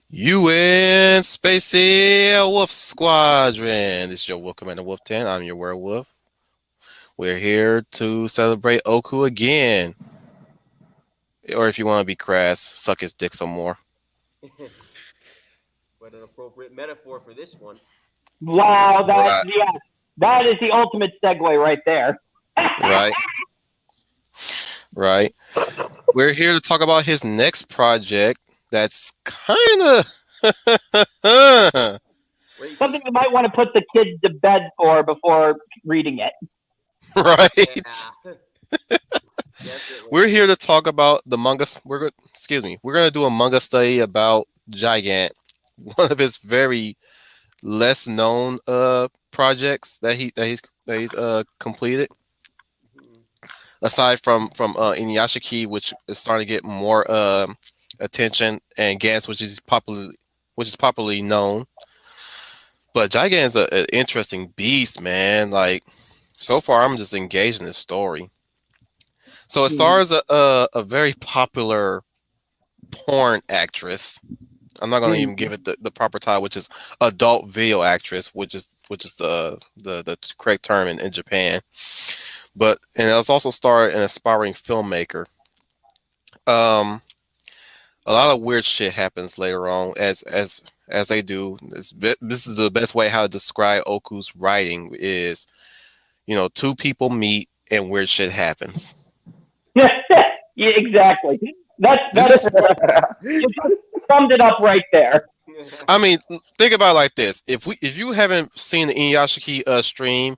UN Spacey Wolf Squadron. This is your Wolf Commander Wolf 10. I'm your werewolf. We're here to celebrate Oku again. Or if you want to be crass, suck his dick some more. What an appropriate metaphor for this one. Wow, Right. that is the ultimate segue right there. Right. Right. We're here to talk about his next project that's kind of. Something you might want to put the kids to bed for before reading it. Right. Yeah. Definitely. We're here to talk about the manga. We're gonna do a manga study about Gigant, one of his very less known projects that he's completed. Mhm. Aside from Inuyashiki, which is starting to get more attention, and Gantz, which is popularly known. But Gigant is an interesting beast, man. Like so far, I'm just engaged in this story. So it Mhm. stars a very popular porn actress. I'm not gonna even give it the proper title, which is adult video actress, which is the correct term in Japan. But and it's also starred an aspiring filmmaker. Um, a lot of weird shit happens later on, as they do. This is the best way how to describe Oku's writing is, two people meet and weird shit happens. Yeah, exactly. This That's is, you just summed it up right there. I mean, think about it like this: if you haven't seen the Inuyashiki stream,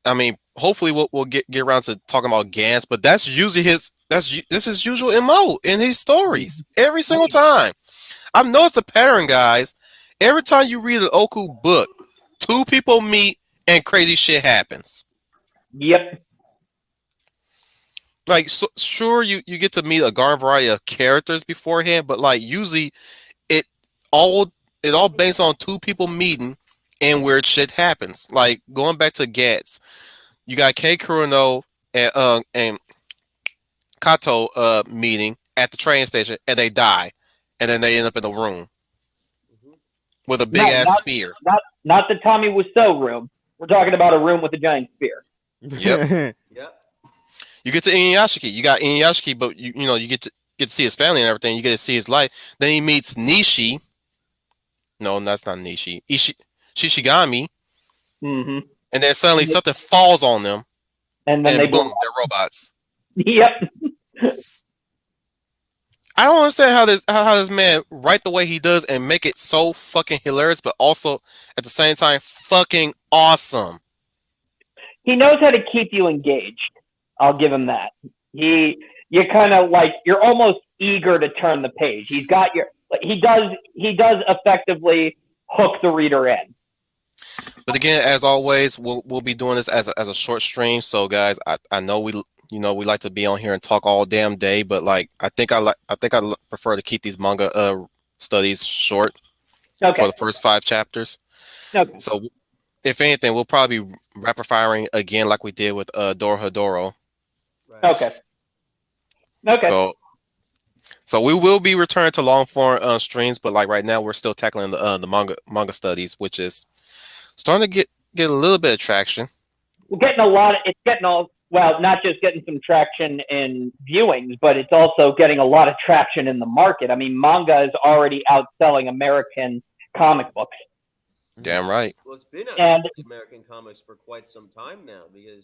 I mean, hopefully we'll get around to talking about Gans, but that's usually this is usual MO in his stories every single time. I've noticed a pattern, guys. Every time you read an Oku book, two people meet and crazy shit happens. Yep. Like, so, sure, you get to meet a garden variety of characters beforehand, but like usually it all it all based on two people meeting and weird shit happens. Like going back to Gats, you got Kei Kurono and Kato meeting at the train station, and they die, and then they end up in a room Mhm. with a big No, ass spear. not the Tommy Wiseau room. We're talking about a room with a giant spear. Yep. Yep. You get to Inuyashiki. You got Inuyashiki, but you get to see his family and everything. You get to see his life. Then he meets Nishi. No, that's not Nishi. Shishigami, Hmm. and then suddenly something falls on them, And then they and blow boom, up. they're robots. Yep. I don't understand how this man write the way he does and make it so fucking hilarious, but also at the same time fucking awesome. He knows how to keep you engaged. I'll give him that. You kind of like you're almost eager to turn the page. He does effectively hook the reader in. But again, as always, we'll be doing this as a short stream. So guys, I know we like to be on here and talk all damn day, but like I prefer to keep these manga studies short for Okay. the first 5 chapters. Okay. So if anything, we'll probably be rapid firing again like we did with Dorohedoro. Right. Okay. Okay. So we will be returning to long form streams, but like right now we're still tackling the manga studies, which is starting to get a little bit of traction. We're getting a lot. It's getting all well, not just getting some traction in viewings, but it's also getting a lot of traction in the market. I mean, manga is already outselling American comic books, Damn right. Well, it's been and outside American comics for quite some time now because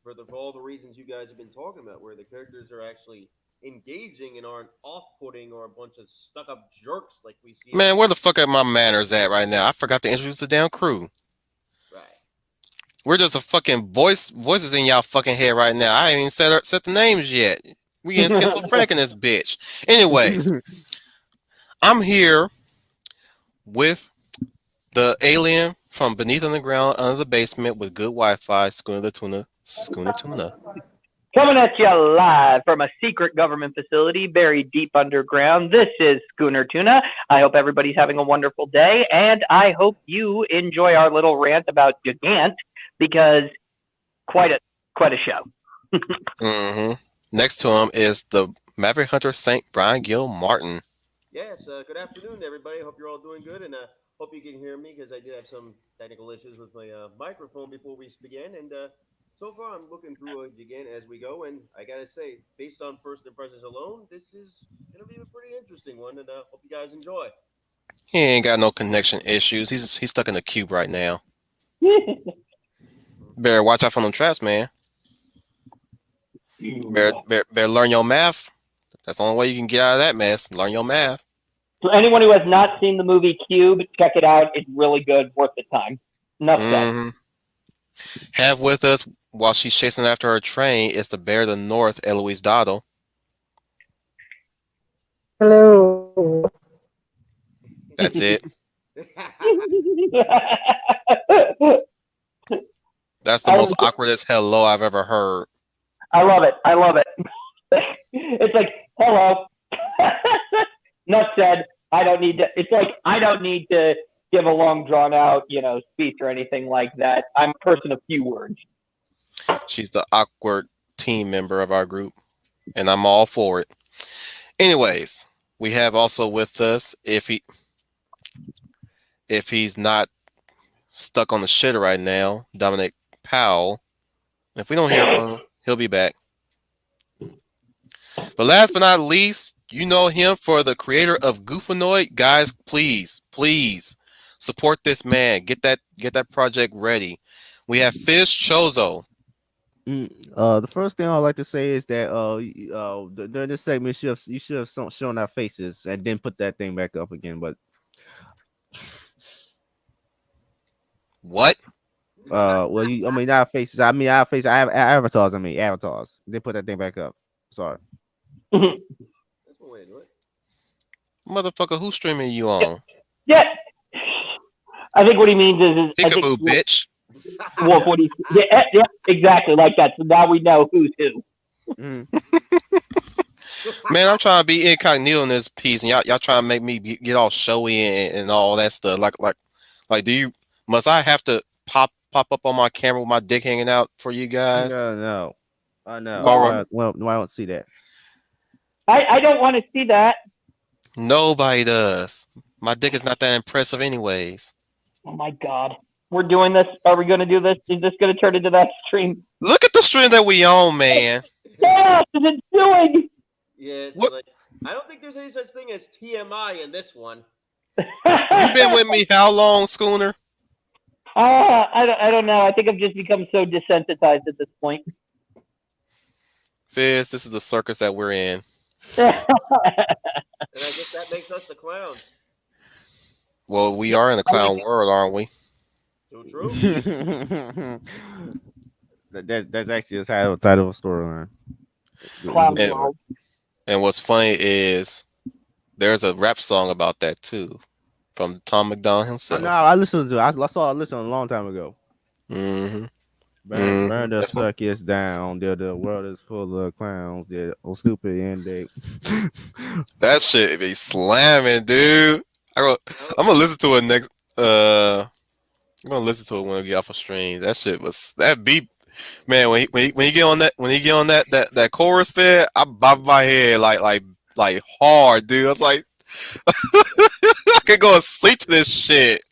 for all the reasons you guys have been talking about, where the characters are actually engaging and aren't off-putting or a bunch of stuck-up jerks like we see in the Man, where the movies. fuck are my manners at right now? I forgot to introduce the damn crew. Right. We're just a fucking voices in y'all fucking head right now. I ain't even set the names yet. We getting schizophrenic in this bitch. Anyways, I'm here with the alien from beneath underground under the basement with good Wi-Fi. Schooner Tuna. coming at you live from a secret government facility buried deep underground. This is Schooner Tuna. I hope everybody's having a wonderful day, and I hope you enjoy our little rant about Gigant because quite a quite a show. Mm-hmm. Next to him is the Maverick Hunter Saint Brian Gill Martin. Yes, good afternoon, everybody. Hope you're all doing good, and hope you can hear me because I did have some technical issues with my microphone before we began. And so far, I'm looking through again as we go, and I gotta say, based on first impressions alone, this is gonna be a pretty interesting one, and hope you guys enjoy. He ain't got no connection issues. He's stuck in the cube right now. Mhm. Better watch out for them traps, man. Better learn your math. That's the only way you can get out of that mess. Learn your math. For anyone who has not seen the movie Cube, check it out. It's really good, worth the time. Enough said. hmm Have with us while she's chasing after her train is the bear of the north, Eloise Dotto. Hello. That's it. That's the I, most awkward as hello I've ever heard. I love it. I love it. It's like, hello. Enough said. I don't need to. It's like I don't need to give a long, drawn out, speech or anything like that. I'm a person of few words. She's the awkward team member of our group, and I'm all for it. Anyways, we have also with us if he's not stuck on the shitter right now, Dominic Powell. If we don't hear from him, he'll be back. But last but not least, you know him for the creator of Goofanoid. Guys, please support this man. Get that project ready. We have Fish Chozo. The first thing I'd like to say is that during this segment you should have shown our faces and then put that thing back up again. But What? well, I mean not faces. I mean our faces. I have avatars. I mean avatars. Then put that thing back up. Sorry. That's one way to do it. Motherfucker, who's streaming you on? Yeah. I think what he means is I think Peekaboo, bitch. what he yeah, exactly like that. So now we know who's who. Mhm. Man, I'm trying to be incognito in this piece, and y'all trying to make me get all showy and all that stuff. Like, must I have to pop up on my camera with my dick hanging out for you guys? No. I know. All right. Well, no, I don't see that. I don't want to see that. Nobody does. My dick is not that impressive, anyways. Oh my god. We're doing this. Are we going to do this? Is this going to turn into that stream? Look at the stream that we own, man. Yeah, it's doing. Yeah, it's What? like I don't think there's any such thing as TMI in this one. You been with me how long, Schooner? I don't know. I think I've just become so desensitized at this point. Fizz, this is the circus that we're in. And I guess that makes us the clowns. Well, we are in the clown world, aren't we? So true. That's actually a title of a storyline. Clown And- world. And what's funny is there's a rap song about that too, from Tom McDonald himself. No, I listened to it. I saw it listen a long time ago. Mm-hmm. Burn the That's what- circus down. The world is full of clowns. They're stupid and they. That shit be slamming, dude. I'm gonna listen to it next. I'm gonna listen to it when we get off a stream. That beat, man. When he get on that chorus bit, I bob my head like hard, dude. I was like, I could go to sleep to this shit.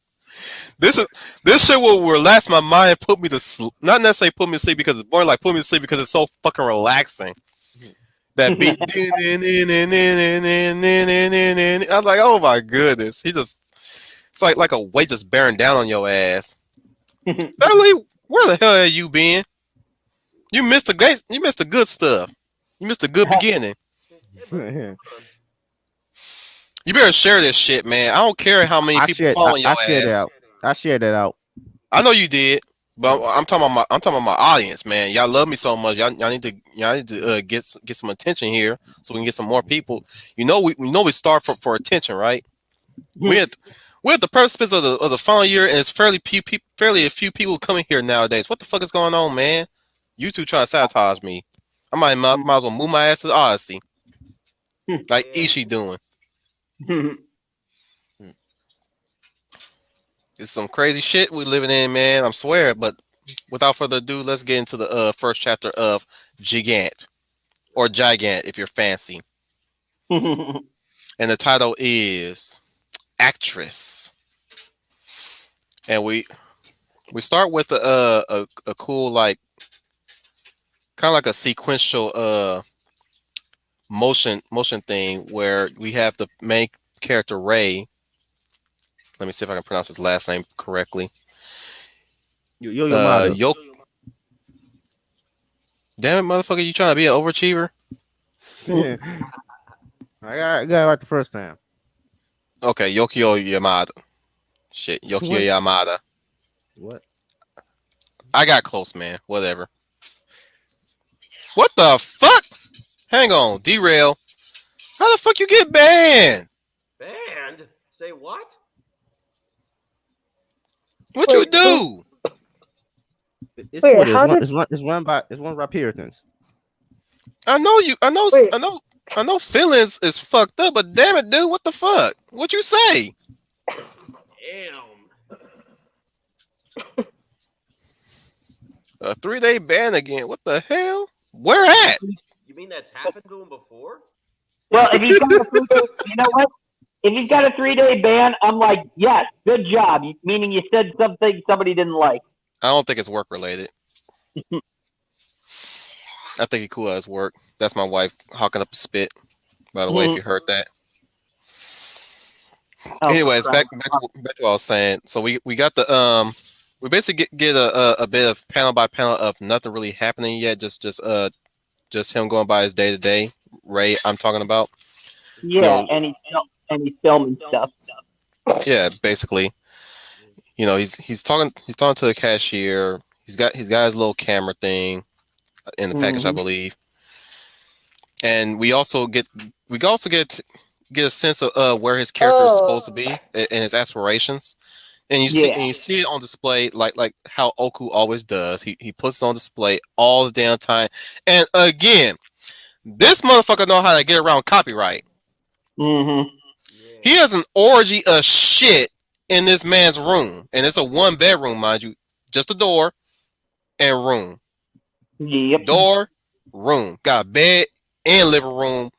This shit will relax my mind and put me to sleep. Not necessarily put me to sleep because it's boring, like put me to sleep because it's so fucking relaxing. That beat. I was like, oh my goodness. It's like a weight just bearing down on your ass. Charlie, where the hell have you been? You missed the good stuff. You missed the good beginning. You better share this shit, man. I don't care how many people following your ass. I shared that out. I know you did, but I'm talking about my audience, man. Y'all love me so much. Y'all need to get some attention here, so we can get some more people. We start for attention, right? We're at the precipice of the final year, and it's fairly a few people coming here nowadays. What the fuck is going on, man? You two trying to sabotage me. I might as well move my ass to the Odyssey, like Ishii doing. It's some crazy shit we living in, man. I'm swear. But without further ado, let's get into the first chapter of Gigant, or Gigant if you're fancy. and the title is Actress. And we start with a cool like kind of like a sequential motion thing where we have the main character Ray. Let me see if I can pronounce his last name correctly. Yo Yamada. Yo, damn it, motherfucker! You trying to be an overachiever? I got it right the first time. Okay, Yokio Yamada. Shit, Yokio What? Yamada. What? I got close, man. Whatever. What the fuck? Hang on, derail. How the fuck you get banned? Banned? Say what? What you Wait, do? It's Wait, Twitter. how did- It's run by Puritans. I know you. Wait. I know. Feelings is fucked up, but damn it, dude, what the fuck? What you say? Damn. A 3-day ban again? What the hell? Where at? You mean that's happened to him before? Well, if he's got a 3-day, you know what? If he's got a 3-day ban, I'm like, yes, good job. Meaning you said something somebody didn't like. I don't think it's work related. I think he cool at his work. That's my wife hawking up a spit. By the way, if you heard that. Oh, Anyways, crap. back to what I was saying. So we got the we basically get a bit of panel by panel of nothing really happening yet. Just him going by his day to day. Ray, I'm talking about. Yeah, know- and he's filming stuff. Yeah, basically. You know, he's talking to the cashier. He's got his little camera thing in the package, I believe. And we also get a sense of where his character is supposed to be and his aspirations. And you see it on display like how Oku always does. He puts it on display all the damn time. And again, this motherfucker know how to get around copyright. Mm-hmm. Yeah. He has an orgy of shit in this man's room, and it's a 1-bedroom, mind you, just a door and room. Yep. Door, room, got a bed and living room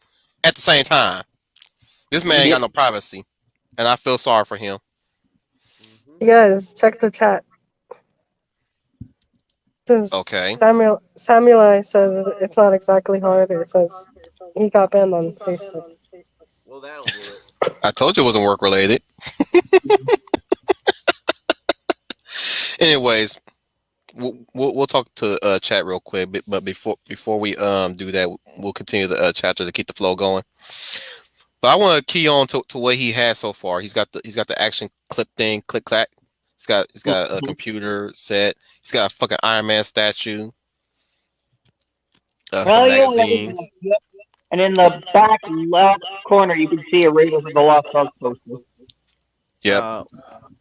at the same time. This man ain't got no privacy, and I feel sorry for him. You guys, check the chat. Okay. Samuel says it's not exactly hard. It says he got banned on Facebook. Well, that'll do it. I told you it wasn't work related. Anyways, we'll talk to chat real quick, but before we do that, we'll continue the chapter to keep the flow going. But I want to key on to what he has so far. He's got the action clip thing, click clack. He's got a computer set. He's got a fucking Iron Man statue. Some magazines. Yep. And in the back left corner, you can see a Raiders of the Lost Ark poster. Yep.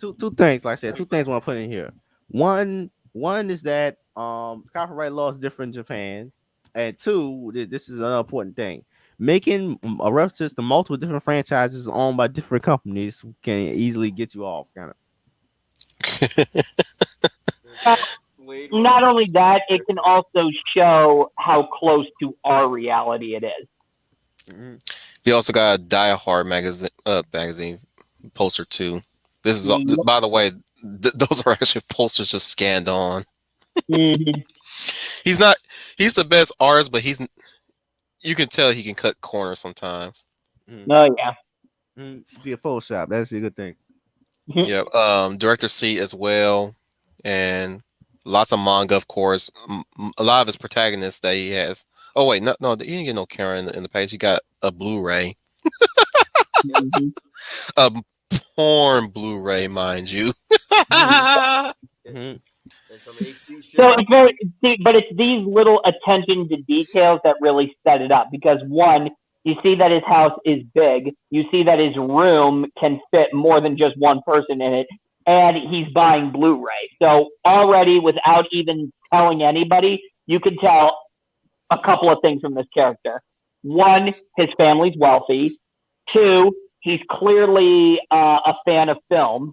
Two things, like I said, two things I want to put in here. One is that copyright law is different in Japan, and two, this is another important thing. Making a reference to multiple different franchises owned by different companies can easily get you off, kind of. Not only that, it can also show how close to our reality it is. Mm-hmm. He also got a Die Hard magazine poster too. This is, by the way, those are actually posters just scanned on. Mm-hmm. He's the best artist, but you can tell he can cut corners sometimes. Oh yeah. Be a Photoshop. That's a good thing. Yep. Director seat as well, and lots of manga, of course. A lot of his protagonists that he has. Oh wait, no, he didn't get no camera in the page. He got a Blu-ray, a porn Blu-ray, mind you. Mm-hmm. So it's very, but it's these little attention to details that really set it up. Because one, you see that his house is big. You see that his room can fit more than just one person in it, and he's buying Blu-ray. So already, without even telling anybody, you can tell a couple of things from this character. One, his family's wealthy. Two, he's clearly a fan of film.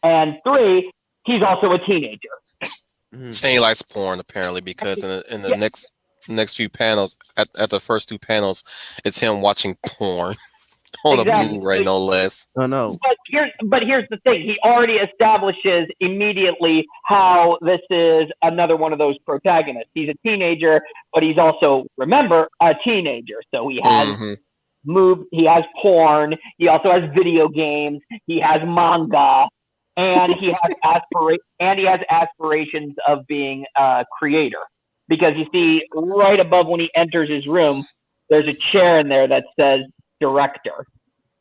And three, he's also a teenager. And he likes porn apparently, because in the next few panels, at the first two panels, it's him watching porn. On a Exactly. Blu-ray, no less. Oh no. But here's the thing. He already establishes immediately how this is another one of those protagonists. He's a teenager, but he's also, remember, a teenager. So he has Hmm. he has porn, he also has video games, he has manga, and he has aspirations of being a creator. Because you see, right above when he enters his room, there's a chair in there that says director,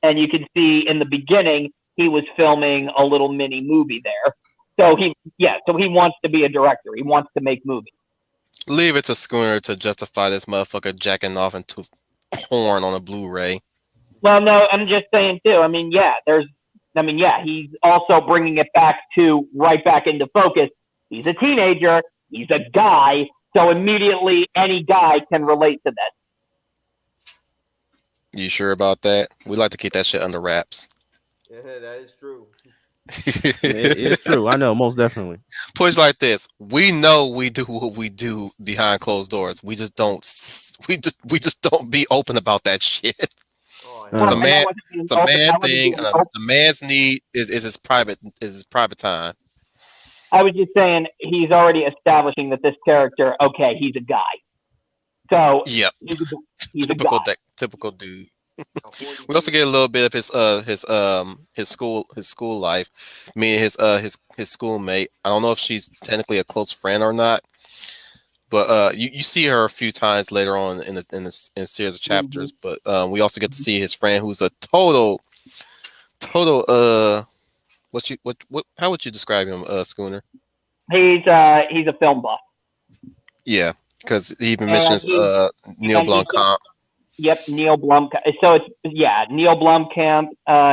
and you can see in the beginning he was filming a little mini movie there. So he wants to be a director. He wants to make movies. Leave it to Schooner to justify this motherfucker jacking off into porn on a Blu-ray. Well, no, I'm just saying too. He's also bringing it back to right back into focus. He's a teenager. He's a guy. So immediately any guy can relate to this. You sure about that? We like to keep that shit under wraps. Yeah, that is true. It's true. I know, most definitely. Push like this. We know we do what we do behind closed doors. We just don't. We just don't be open about that shit. Oh, It's a Uh, man. It's a man thing. And a man's need is his private time. I was just saying he's already establishing that this character, okay, he's a guy. So Yep. he's a Typical guy. typical dude. We also get a little bit of his school life. Me and his schoolmate. I don't know if she's technically a close friend or not, but you see her a few times later on in the series of chapters. But we also get to see his friend, who's a total what how would you describe him, Schooner? He's a film buff. Yeah, because he even And mentions Neil and he's Blomkamp. Yep, Neil Blomkamp. So it's Neil Blomkamp.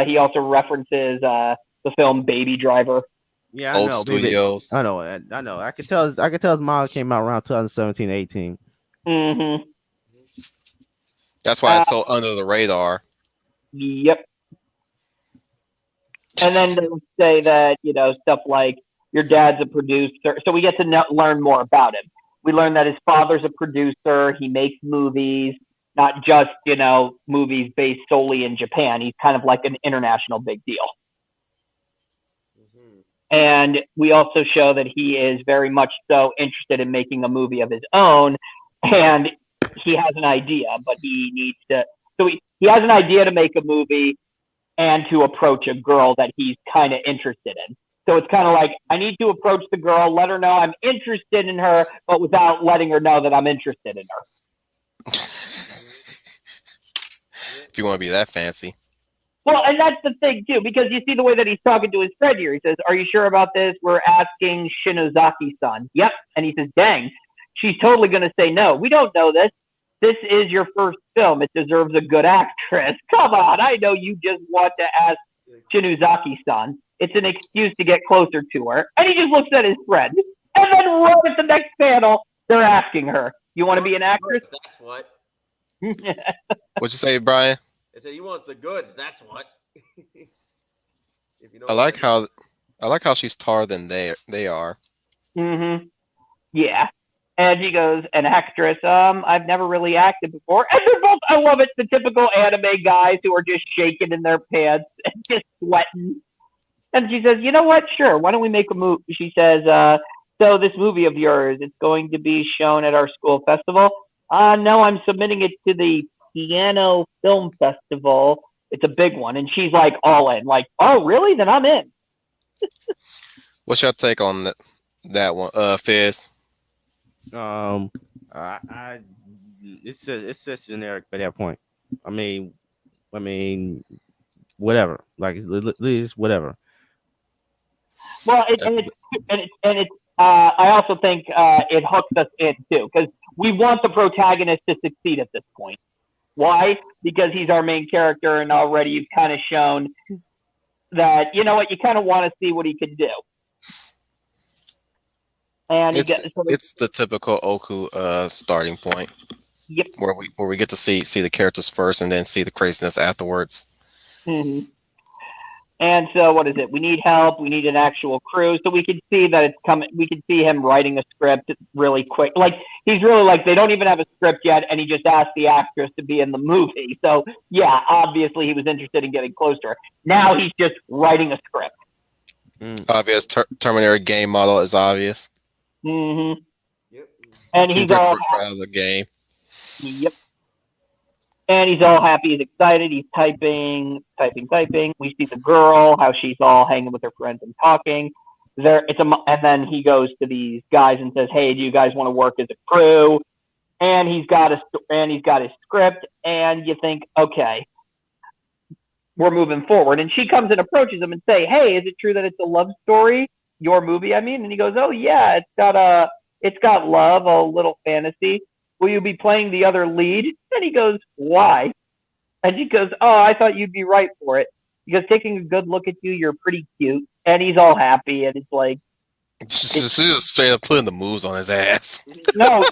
He also references the film Baby Driver. yeah, I Old know. Baby. Studios. I know. I know. I could tell. His manga came out around 2017, 18. Mm-hmm. That's why it's so under the radar. Yep. And then they say that stuff like your dad's a producer, so we get to learn more about him. We learn that his father's a producer. He makes movies, not just movies based solely in Japan. He's kind of like an international big deal. Mm-hmm. And we also show that he is very much so interested in making a movie of his own, and he has an idea, but he needs to. So he has an idea to make a movie and to approach a girl that he's kind of interested in. So it's kind of like, I need to approach the girl, let her know I'm interested in her, but without letting her know that I'm interested in her. If you want to be that fancy. Well, and that's the thing, too, because you see the way that he's talking to his friend here. He says, are you sure about this? We're asking Shinozaki-san. Yep. And he says, dang, she's totally going to say no. We don't know this. This is your first film. It deserves a good actress. Come on. I know you just want to ask Shinozaki-san. It's an excuse to get closer to her. And he just looks at his friend. And then right at the next panel, they're asking her, you want to be an actress? That's what. What'd you say, Brian? They say he wants the goods. That's what. If you know I like how she's taller than they are. Mm-hmm. Yeah. And he goes, an actress, I've never really acted before. And they're both, I love it, the typical anime guys who are just shaking in their pants and just sweating. And she says, you know what? Sure. Why don't we make a movie? She says, so this movie of yours, it's going to be shown at our school festival. No, I'm submitting it to the Piano Film Festival. It's a big one. And she's like all in, like, oh, really? Then I'm in. What's your take on that one, Fizz? It's just generic at that point. I mean, whatever. Like, it's whatever. Well, I also think it hooks us in too, because we want the protagonist to succeed at this point. Why? Because he's our main character, and already you've kind of shown that you kind of want to see what he can do. And it's the typical Oku starting point. Yep. Where we get to see the characters first, and then see the craziness afterwards. Mm-hmm. And so, what is it? We need help. We need an actual crew. So we could see that it's coming. We could see him writing a script really quick. Like he's really like they don't even have a script yet, and he just asked the actress to be in the movie. So yeah, obviously he was interested in getting close to her. Now he's just writing a script. Obvious Terminator game model is obvious. Mm-hmm. Yep. And he's all proud of the game. Yep. And he's all happy, he's excited, he's typing. We see the girl, how she's all hanging with her friends and talking. And then he goes to these guys and says, "Hey, do you guys want to work as a crew?" And he's got his script, and you think, okay, we're moving forward. And she comes and approaches him and say, "Hey, is it true that it's a love story? Your movie, I mean?" And he goes, "Oh yeah, it's got love, a little fantasy. Will you be playing the other lead?" And he goes, "Why?" And she goes, "Oh, I thought you'd be right for it. Because taking a good look at you, you're pretty cute." And he's all happy, and it's like... She's just straight up putting the moves on his ass. No.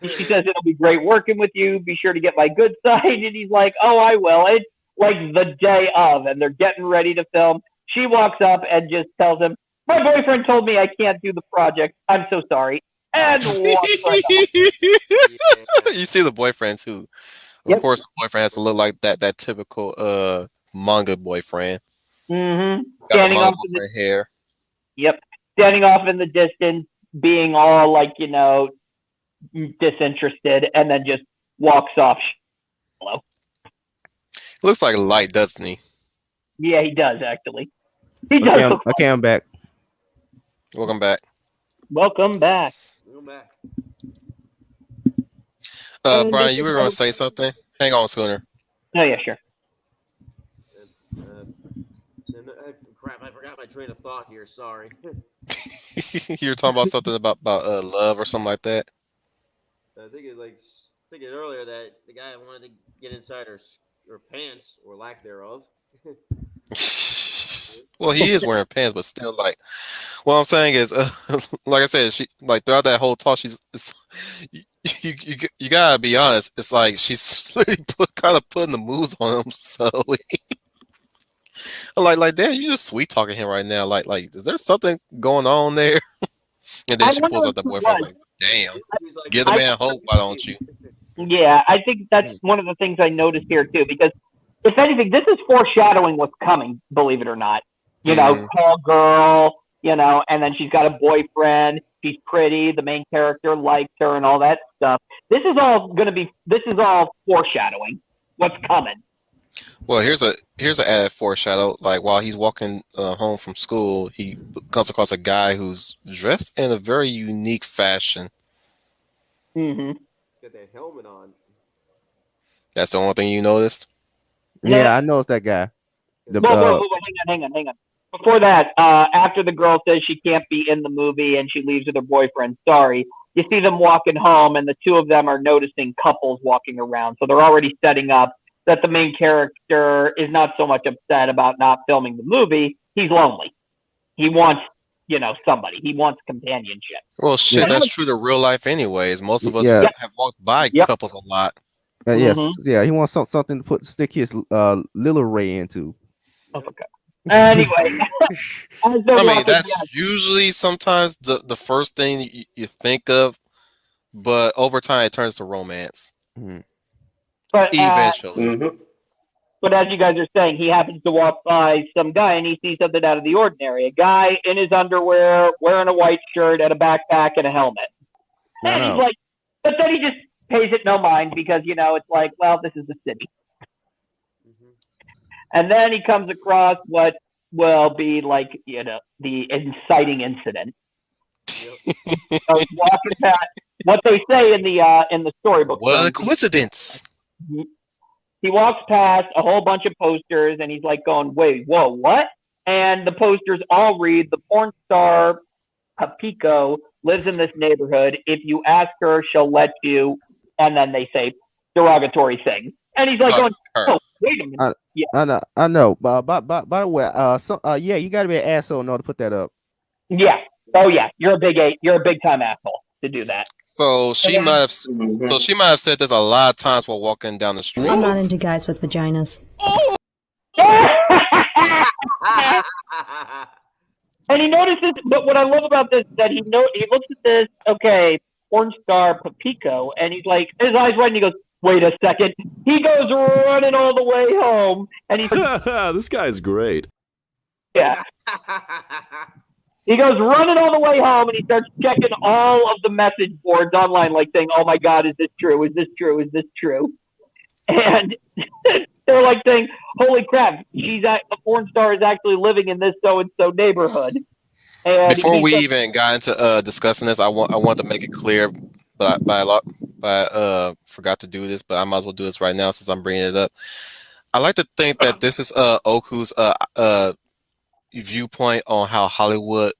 She says, "It'll be great working with you. Be sure to get my good side." And he's like, "Oh, I will." It's like the day of, and they're getting ready to film. She walks up and just tells him, "My boyfriend told me I can't do the project. I'm so sorry." And walks right off. You see the boyfriend too. Of course, the boyfriend has to look like that typical manga boyfriend. Mm-hmm. Got the manga boyfriend hair. Yep. Standing off in the distance, being all like, disinterested, and then just walks off. Hello. Looks like Light, doesn't he? Yeah, he does actually. He does. Okay, I'm back. Welcome back. Welcome back. Brian, you were going to say something? Hang on, Schooner. Oh, yeah, sure. Crap, I forgot my train of thought here. Sorry. You were talking about something about love or something like that? I think it's like thinking earlier that the guy wanted to get inside her pants, or lack thereof. Well, he is wearing pants, but still, like, what I'm saying is, like I said, she like throughout that whole talk, you gotta be honest. It's like she's really kind of putting the moves on him slowly. like, damn, you just sweet talking him right now. Like, is there something going on there? And then she pulls out the boyfriend. Like, damn, give the man hope. Why don't you? Yeah, I think that's one of the things I noticed here too, because if anything, this is foreshadowing what's coming. Believe it or not, tall girl, and then she's got a boyfriend. She's pretty. The main character likes her, and all that stuff. This is all foreshadowing what's coming. Well, here's an added foreshadow. Like while he's walking home from school, he comes across a guy who's dressed in a very unique fashion. Mm-hmm. Got that helmet on. That's the only thing you noticed? Yeah, I noticed that guy. Hang on. Before that, after the girl says she can't be in the movie and she leaves with her boyfriend, you see them walking home, and the two of them are noticing couples walking around. So they're already setting up that the main character is not so much upset about not filming the movie. He's lonely. He wants, somebody. He wants companionship. Well, shit, that's true to real life anyways. Most of us have walked by couples a lot. Yes, yeah, he wants something to stick his little ray into. Okay. Anyway, that's usually sometimes the first thing you think of, but over time it turns to romance. Mm-hmm. But eventually. But as you guys are saying, he happens to walk by some guy and he sees something out of the ordinary. A guy in his underwear, wearing a white shirt and a backpack and a helmet. And he's like, but then he just pays it no mind because, it's like, well, this is the city. Mm-hmm. And then he comes across what will be like, the inciting incident. Yep. So he's walking past what they say in the storybook. What a coincidence. He walks past a whole bunch of posters and he's like going, wait, whoa, what? And the posters all read, the porn star Papiko lives in this neighborhood. If you ask her, she'll let you. And then they say derogatory things. And he's like, oh, wait a minute. I know. By the way, you got to be an asshole in order to put that up. Yeah. Oh yeah. You're a big time asshole to do that. So she might have said this a lot of times while walking down the street. I'm not into guys with vaginas. And he notices, but what I love about this is that he looks at this, okay, porn star Papico, and he's like, his eyes wide, and he goes, wait a second. He goes running all the way home, and he's like, This guy's great. yeah. He goes running all the way home, and he starts checking all of the message boards online, like saying, oh my God, is this true? Is this true? Is this true? And they're like saying, holy crap, the porn star is actually living in this so-and-so neighborhood. And Before we even got into discussing this, I want to make it clear, but I forgot to do this, but I might as well do this right now since I'm bringing it up. I like to think that this is Oku's viewpoint on how Hollywood,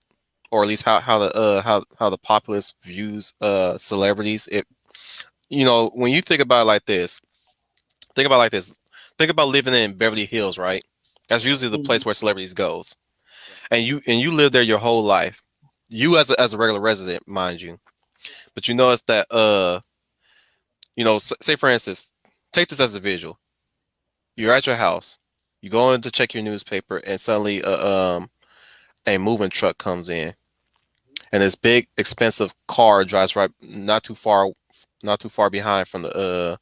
or at least how the populace views celebrities. When you think about it like this, think about living in Beverly Hills, right? That's usually the place where celebrities goes, and you live there your whole life. You as a regular resident, mind you, but you notice that say for instance, take this as a visual. You're at your house, you go in to check your newspaper, and suddenly a moving truck comes in, and this big expensive car drives right not too far behind from the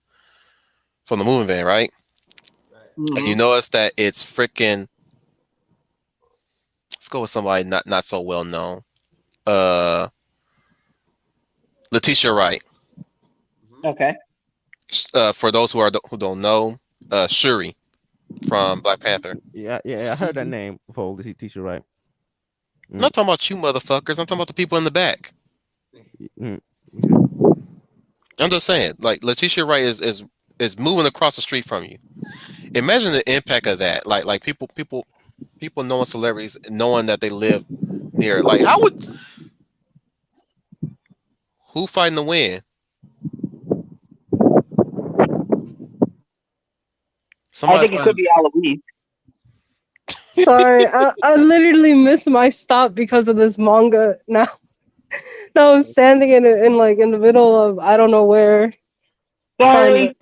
moving van, right? Mm-hmm. And you notice that it's freaking. Let's go with somebody not so well known. Letitia Wright. Okay. For those who don't know, Shuri from Black Panther. Yeah, I heard that name before. Letitia Wright. I'm not talking about you motherfuckers. I'm talking about the people in the back. Mm. I'm just saying, like Letitia Wright is moving across the street from you. Imagine the impact of that. Like people knowing celebrities, knowing that they live near. Like who fighting the win? I think it could be Eloise. Sorry, I literally missed my stop because of this manga. Now I'm standing in the middle of I don't know where. Sorry.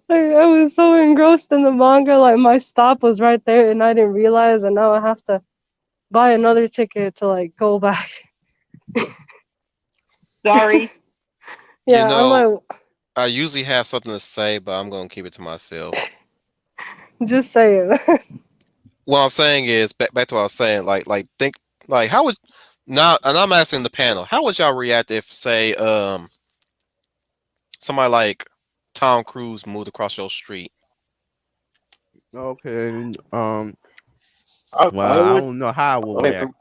I was so engrossed in the manga, like my stop was right there, and I didn't realize, and now I have to buy another ticket to like go back. Sorry. Yeah, I'm like, I usually have something to say, but I'm gonna keep it to myself. just say it. What I'm saying is back to what I was saying. Think how would now, and I'm asking the panel, how would y'all react if say somebody like Tom Cruise moved across your street? Okay. Well, I don't know how I will react.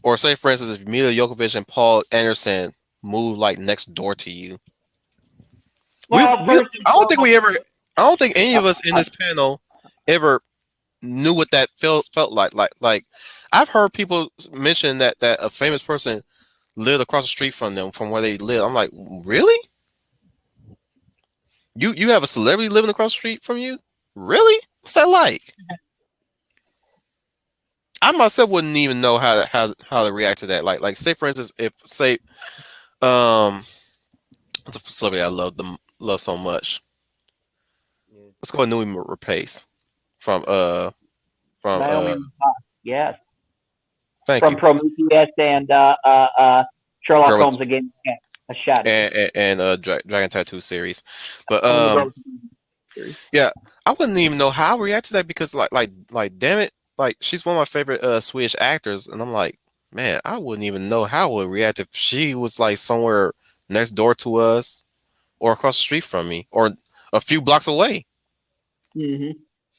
Or say, for instance, if Mila Jokovic and Paul Anderson move like next door to you. Well, I don't think any of us in this panel ever knew what that felt like. Like I've heard people mention that a famous person lived across the street from them, from where they live. I'm like, really? You have a celebrity living across the street from you? Really? What's that like? I myself wouldn't even know how to react to that. Like say for instance, if it's a celebrity I love so much. Yeah. Let's go with Nui Rapace from Naomi yes. Thank From you. Prometheus and Sherlock Holmes again. A shadow. And Dragon Tattoo series. But yeah, I wouldn't even know how I react to that because like damn it, like she's one of my favorite Swedish actors, and I'm like, man, I wouldn't even know how I would react if she was like somewhere next door to us, or across the street from me, or a few blocks away,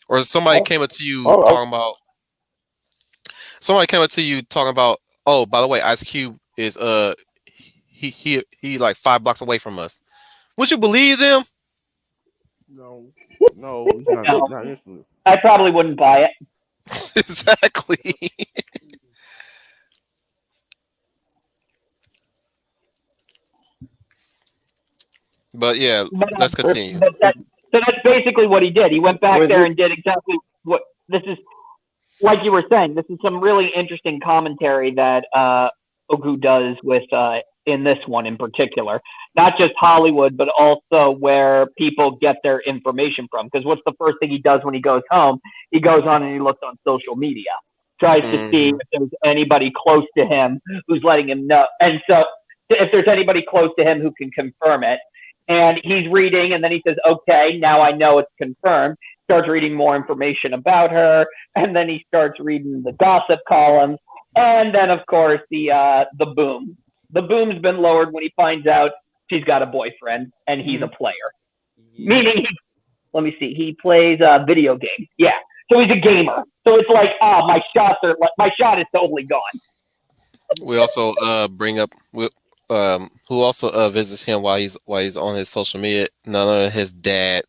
or somebody came up to you talking about. Oh, by the way, Ice Cube is he like 5 blocks away from us. Would you believe them? No, it's not instantly. I probably wouldn't buy it. Exactly. But yeah, let's continue. So that's basically what he did. He went back there and did exactly what this is. Like you were saying, this is some really interesting commentary that Oku does with in this one in particular. Not just Hollywood, but also where people get their information from. Because what's the first thing he does when he goes home? He goes on and he looks on social media, tries to see Mhm. if there's anybody close to him who's letting him know. And so if there's anybody close to him who can confirm it. And he's reading, and then he says, okay, now I know it's confirmed. Starts reading more information about her, and then he starts reading the gossip columns. And then, of course, the boom. The boom's been lowered when he finds out she's got a boyfriend and he's a player. Yeah. Meaning, let me see, he plays video games. Yeah, so he's a gamer. So it's like, oh, my shot is totally gone. We also bring up who also visits him while he's on his social media. None of his dad,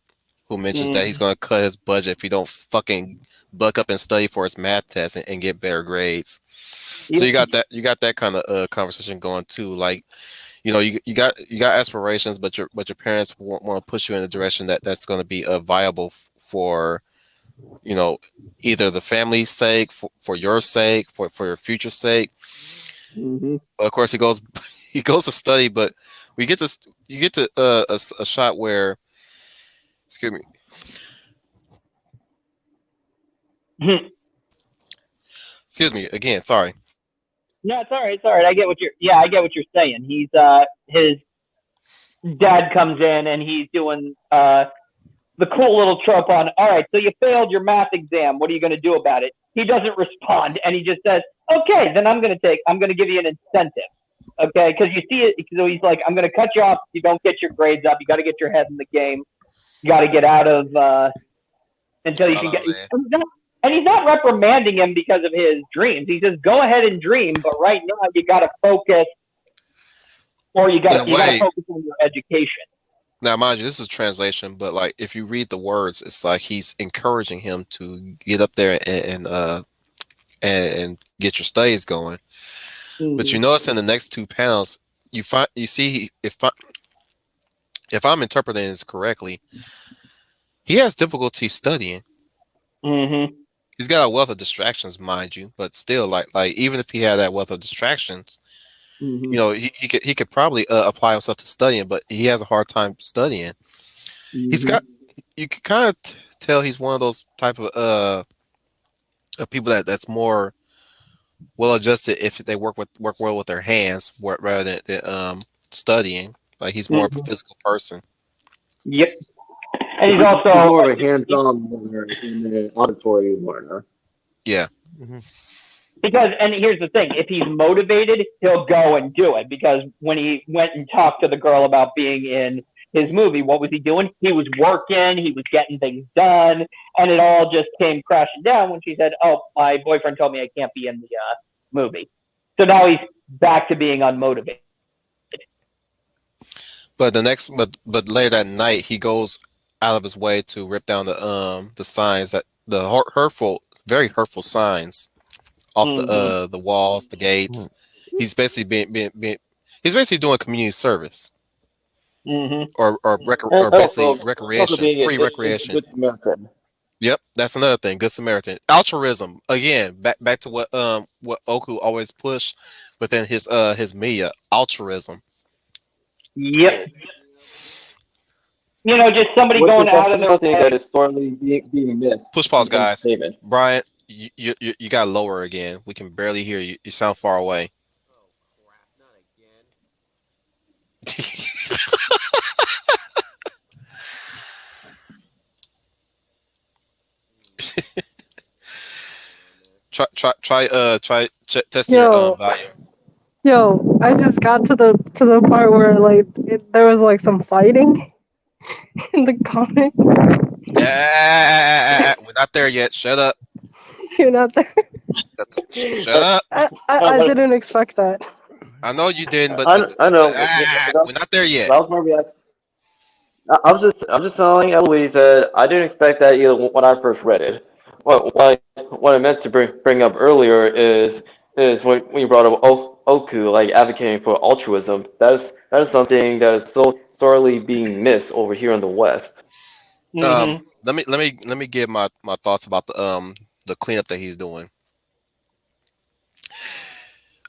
who mentions that he's Mm. going to cut his budget if he don't fucking buck up and study for his math test and get better grades. So Yep. you got that kind of conversation going too. Like, you got aspirations, but your parents want to push you in a direction that's going to be viable for, you know, either the family's sake, for your sake, for your future sake. Mm-hmm. Of course, he goes he goes to study, but we get this. You get to a shot where, excuse me, excuse me again. Sorry. No, it's all right. It's all right. I get what you're saying. He's his dad comes in and he's doing the cool little trope on, all right, so you failed your math exam. What are you going to do about it? He doesn't respond, and he just says, okay, then I'm going to give you an incentive. Okay, because you see it, so he's like, I'm going to cut you off if you don't get your grades up. You got to get your head in the game. You got to get out of until you La can La get. Land. And he's not reprimanding him because of his dreams. He says, go ahead and dream, but right now you got to focus, or you In a got to way, focus on your education. now mind you, this is translation, but like if you read the words, it's like he's encouraging him to get up there and get your studies going. But you Mm-hmm. notice in the next two panels, you see if I'm interpreting this correctly, he has difficulty studying. Mm-hmm. He's got a wealth of distractions, mind you, but still, like even if he had that wealth of distractions, Mm-hmm. he could probably apply himself to studying, but he has a hard time studying. He's Mm-hmm. got You can kind of tell he's one of those type of people that's more well adjusted if they work well with their hands rather than studying. Like he's more of a Mm-hmm. physical person. Yep. And he's He's also more of a hands-on learner than an auditory learner. Yeah. because, and here's the thing: if he's motivated, he'll go and do it. Because when he went and talked to the girl about being in his movie, what was he doing? He was working, he was getting things done, and it all just came crashing down when she said, "Oh, my boyfriend told me I can't be in the movie." So now he's back to being unmotivated. But but later that night he goes out of his way to rip down the signs that the hurtful, very hurtful signs off Mm-hmm. the walls, the gates. He's basically being he's basically doing community service Mm-hmm. And or basically also recreation, being free a recreation. good Samaritan. Yep, that's another thing. Good Samaritan, altruism. Again, back to what Oku always push within his media, altruism. Yep. Just somebody Which going is out of definitely their something way. that is sorely being missed Push in pause, guys. entertainment. Brian, you got lower again. We can barely hear you. You sound far away. Oh crap! Not again. Try testing your Yo, volume. yo, I just got to the part where like there was like some fighting in the comic. We're not there yet. Shut up. You're not there. Shut up. I didn't expect that. I know you didn't, but I know. we're not there yet. That was my reaction. I'm just telling Eloise that I didn't expect that either when I first read it. What I meant to bring up earlier is when you brought up Oku like advocating for altruism. That is something that is so sorely being missed over here in the West. Mm-hmm. Let me give my thoughts about the cleanup that he's doing.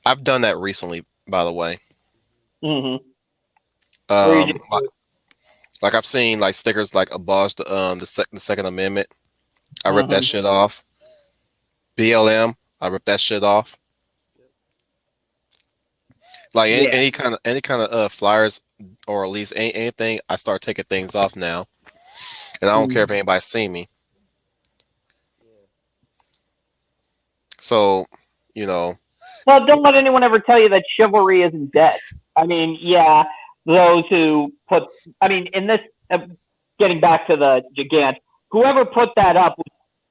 I've done that recently, by the way. Mm-hmm. Where you Um, just, like I've seen like stickers like abolish the Second Amendment. I ripped that mm-hmm. shit off. BLM. I ripped that shit off. Like Yeah. any kind of flyers or at least anything, I start taking things off now, and I don't care if anybody see me. Yeah. So, you know, Well, don't let anyone ever tell you that chivalry isn't dead. I mean, yeah, those who put, I mean, in this, getting back to the Gigant, whoever put that up was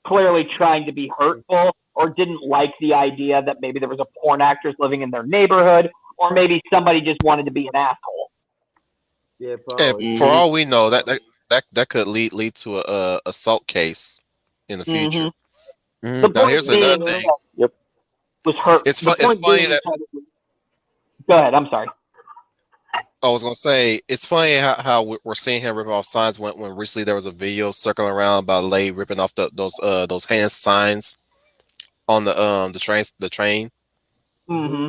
clearly trying to be hurtful or didn't like the idea that maybe there was a porn actress living in their neighborhood, or maybe somebody just wanted to be an asshole. Yeah, and probably. for Mm-hmm. all we know, that could lead to a assault case in the Mm-hmm. future. The Mhm. Now, point here's another being, thing. Yep. was hurt. The It's point funny being, that go ahead. I'm sorry. I was gonna say it's funny how we're seeing him ripping off signs when recently there was a video circling around about Lay ripping off those hand signs on the train. Mm-hmm. Mm-hmm.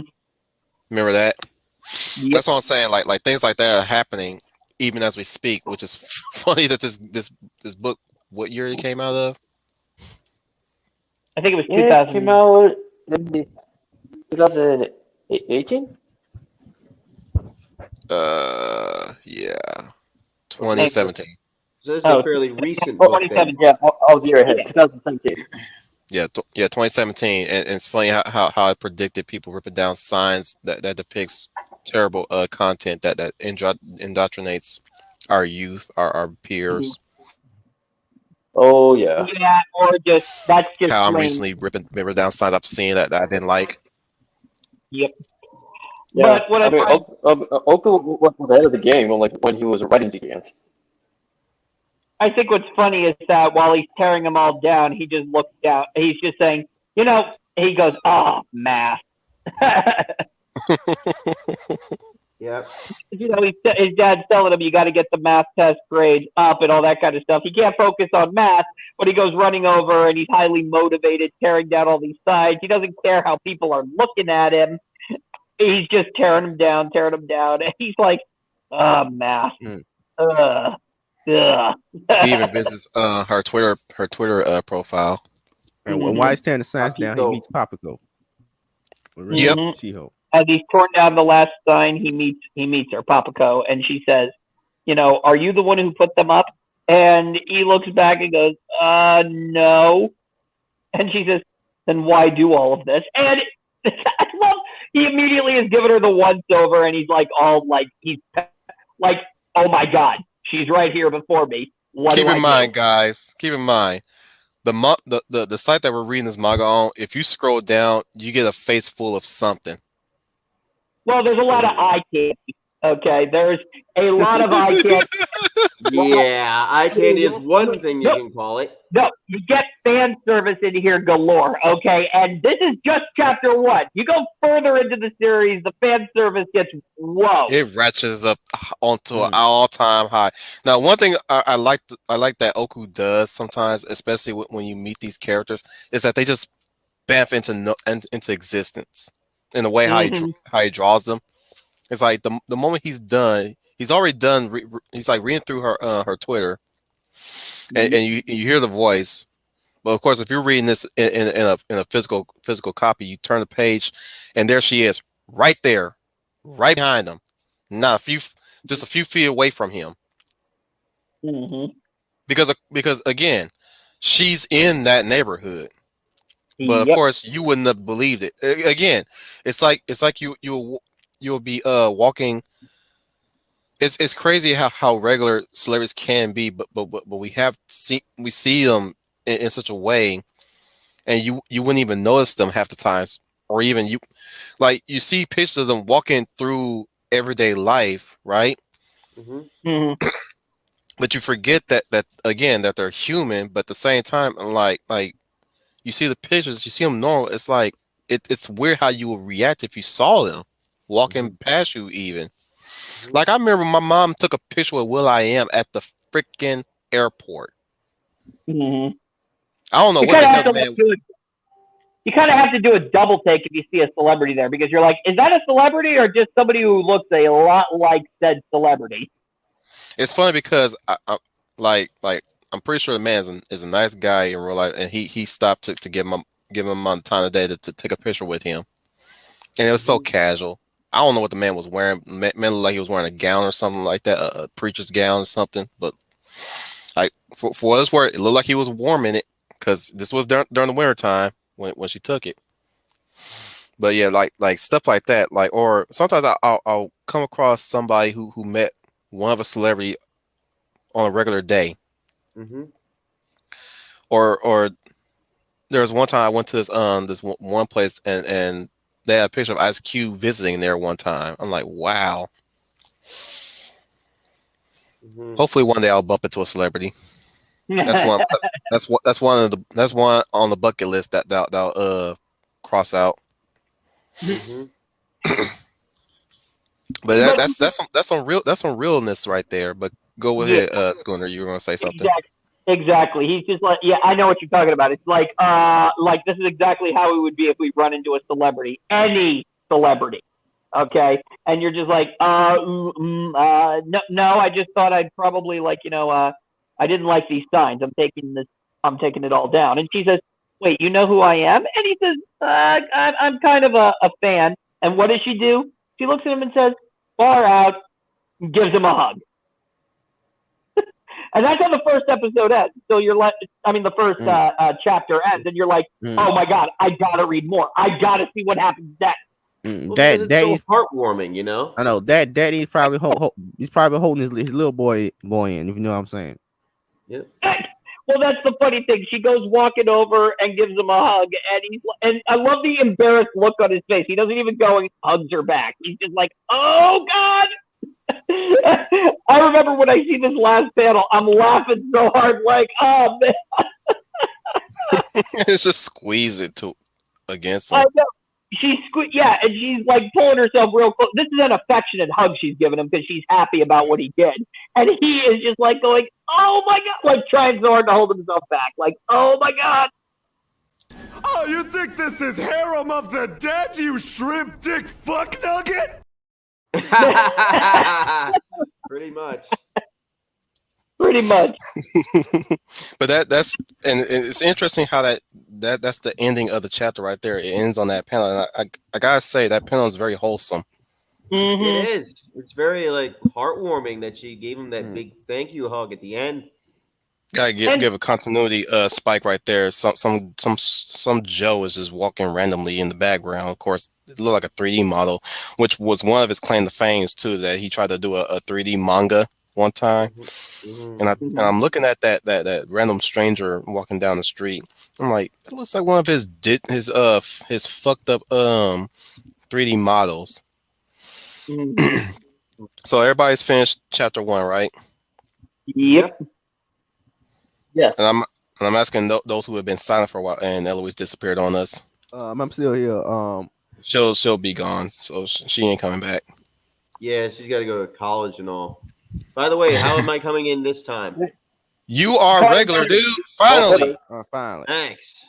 Remember that? Yep. That's what I'm saying. Like things like that are happening even as we speak, which is funny that this book, what year it came out of? I think it was Yeah, it came 2000. out in 2018. Yeah, Okay, so 2017. this is a Oh, fairly recent book then. 2017. Yeah, I was a year ahead. Yeah. 2017. Yeah, 2017, and it's funny how I predicted people ripping down signs that depicts terrible content that indoctrinates our youth, our Mhm. peers. Oh yeah. Yeah, or just that's just How I'm plain. recently ripping down signs I've seen that I didn't like. Yep. Yeah. But what I I mean, find, Oku was ahead of the game when he was writing Gigant. I think what's funny is that while he's tearing them all down, he just looks down. He's just saying, he goes, "Oh, math." Yep. His dad's telling him you got to get the math test grade up and all that kind of stuff. He can't focus on math, but he goes running over and he's highly motivated, tearing down all these signs. He doesn't care how people are looking at him. He's just tearing them down, tearing them down. And he's like, math. Mm. Ugh. Ugh. He even visits her Twitter profile. And Mhm. while he's tearing the signs down, he Papito. meets Papico. Yep. Mhm. She-Hulk. As he's torn down the last sign, he meets her, Papaco, and she says, "Are you the one who put them up?" And he looks back and goes, no." And she says, "Then why do all of this?" And I love he immediately has given her the once over, and he's like all like he's like, "Oh my god, she's right here before me. What Keep do in I do?" mind, guys. Keep in mind the site that we're reading this manga on. If you scroll down, you get a face full of something. Well, there's a lot of eye candy. Okay, there's a lot of eye candy. Yeah, eye candy is one thing you No, can call it. no, you get fan service in here galore, okay? And this is just chapter one. You go further into the series, the fan service gets whoa. It ratchets up onto an Mm. all-time high. Now, one thing I like that Oku does sometimes, especially when you meet these characters, is that they just bamf into existence in the way Mm-hmm. how he draws them. It's like the moment he's done, he's already done. He's like reading through her Twitter, and you hear the voice. But of course, if you're reading this in a physical copy, you turn the page, and there she is, right there, right behind him, not a few, just a few feet away from him. Mm-hmm. Because again, she's in that neighborhood. But of Yep. course, you wouldn't have believed it. Again, it's like you'll be walking. It's crazy how regular celebrities can be, but we see them in such a way, and you wouldn't even notice them half the times, or even you see pictures of them walking through everyday life, right? Mm-hmm. Mm-hmm. But you forget that again that they're human, but at the same time, like you see the pictures, you see them normal. It's like it's weird how you would react if you saw them walking past you, even. Like I remember my mom took a picture with Will I Am at the freaking airport. Mm-hmm. I don't know It what kind the of hell has the to look man. good. you kind of have to do a double take if you see a celebrity there because you're like, is that a celebrity or just somebody who looks a lot like said celebrity? It's funny because like I'm pretty sure the man is a nice guy in real life, and he stopped to give him the time of day to take a picture with him, and it was so casual. I don't know what the man was wearing. Man looked like he was wearing a gown or something like that, a preacher's gown or something. But like for what it's worth, it looked like he was warm in it because this was during the winter time when she took it. But yeah, like stuff like that, like or sometimes I'll come across somebody who met one of a celebrity on a regular day, Mm-hmm. or there was one time I went to this one place and they had a picture of Ice Cube visiting there one time. I'm like, wow. Mm-hmm. Hopefully one day I'll bump into a celebrity. That's one. That's one on the bucket list that cross out. Mm-hmm. But that's some realness right there. But go Yeah. ahead, Schooner. You were gonna say something. Exactly. He's just like, yeah, I know what you're talking about. It's like this is exactly how it would be if we run into a celebrity, any celebrity. Okay. And you're just like, no, I just thought I'd probably I didn't like these signs. I'm taking it all down. And she says, wait, you know who I am? And he says, I'm kind of a fan. And what does she do? She looks at him and says, far out, gives him a hug. And that's how the first episode ends. So you're like, the first chapter ends, and you're like, oh my god, I gotta read more. I gotta see what happens next. Well, it's so heartwarming, you know. I know that daddy's probably he's probably holding his little boy in, if you know what I'm saying. Yep. Well, that's the funny thing. She goes walking over and gives him a hug, and I love the embarrassed look on his face. He doesn't even go and hugs her back. He's just like, oh god. I remember when I see this last panel, I'm laughing so hard, like, oh man. It's just squeeze it against him. I know. And she's like pulling herself real close. This is an affectionate hug she's giving him because she's happy about what he did. And he is just like going, oh my god, like trying so hard to hold himself back. Like, oh my god. Oh, you think this is Harem of the Dead, you shrimp dick fuck nugget? Pretty much. But that's it's interesting how that's the ending of the chapter right there. It ends on that panel, and I gotta say that panel is very wholesome. Mm-hmm. It is. It's very heartwarming that she gave him that big thank you hug at the end. Gotta give a continuity spike right there. Some Joe is just walking randomly in the background. Of course, it looked like a 3D model, which was one of his claim to fame too. That he tried to do a 3D manga one time, and I'm looking at that random stranger walking down the street. I'm like, it looks like one of his fucked up 3D models. So everybody's finished chapter 1, right? Yep. Yes. And I'm asking those who have been silent for a while, and Eloise disappeared on us. I'm still here. She'll be gone, so she ain't coming back. Yeah, she's got to go to college and all. By the way, how am I coming in this time? You are regular, dude. Finally. Finally. Thanks.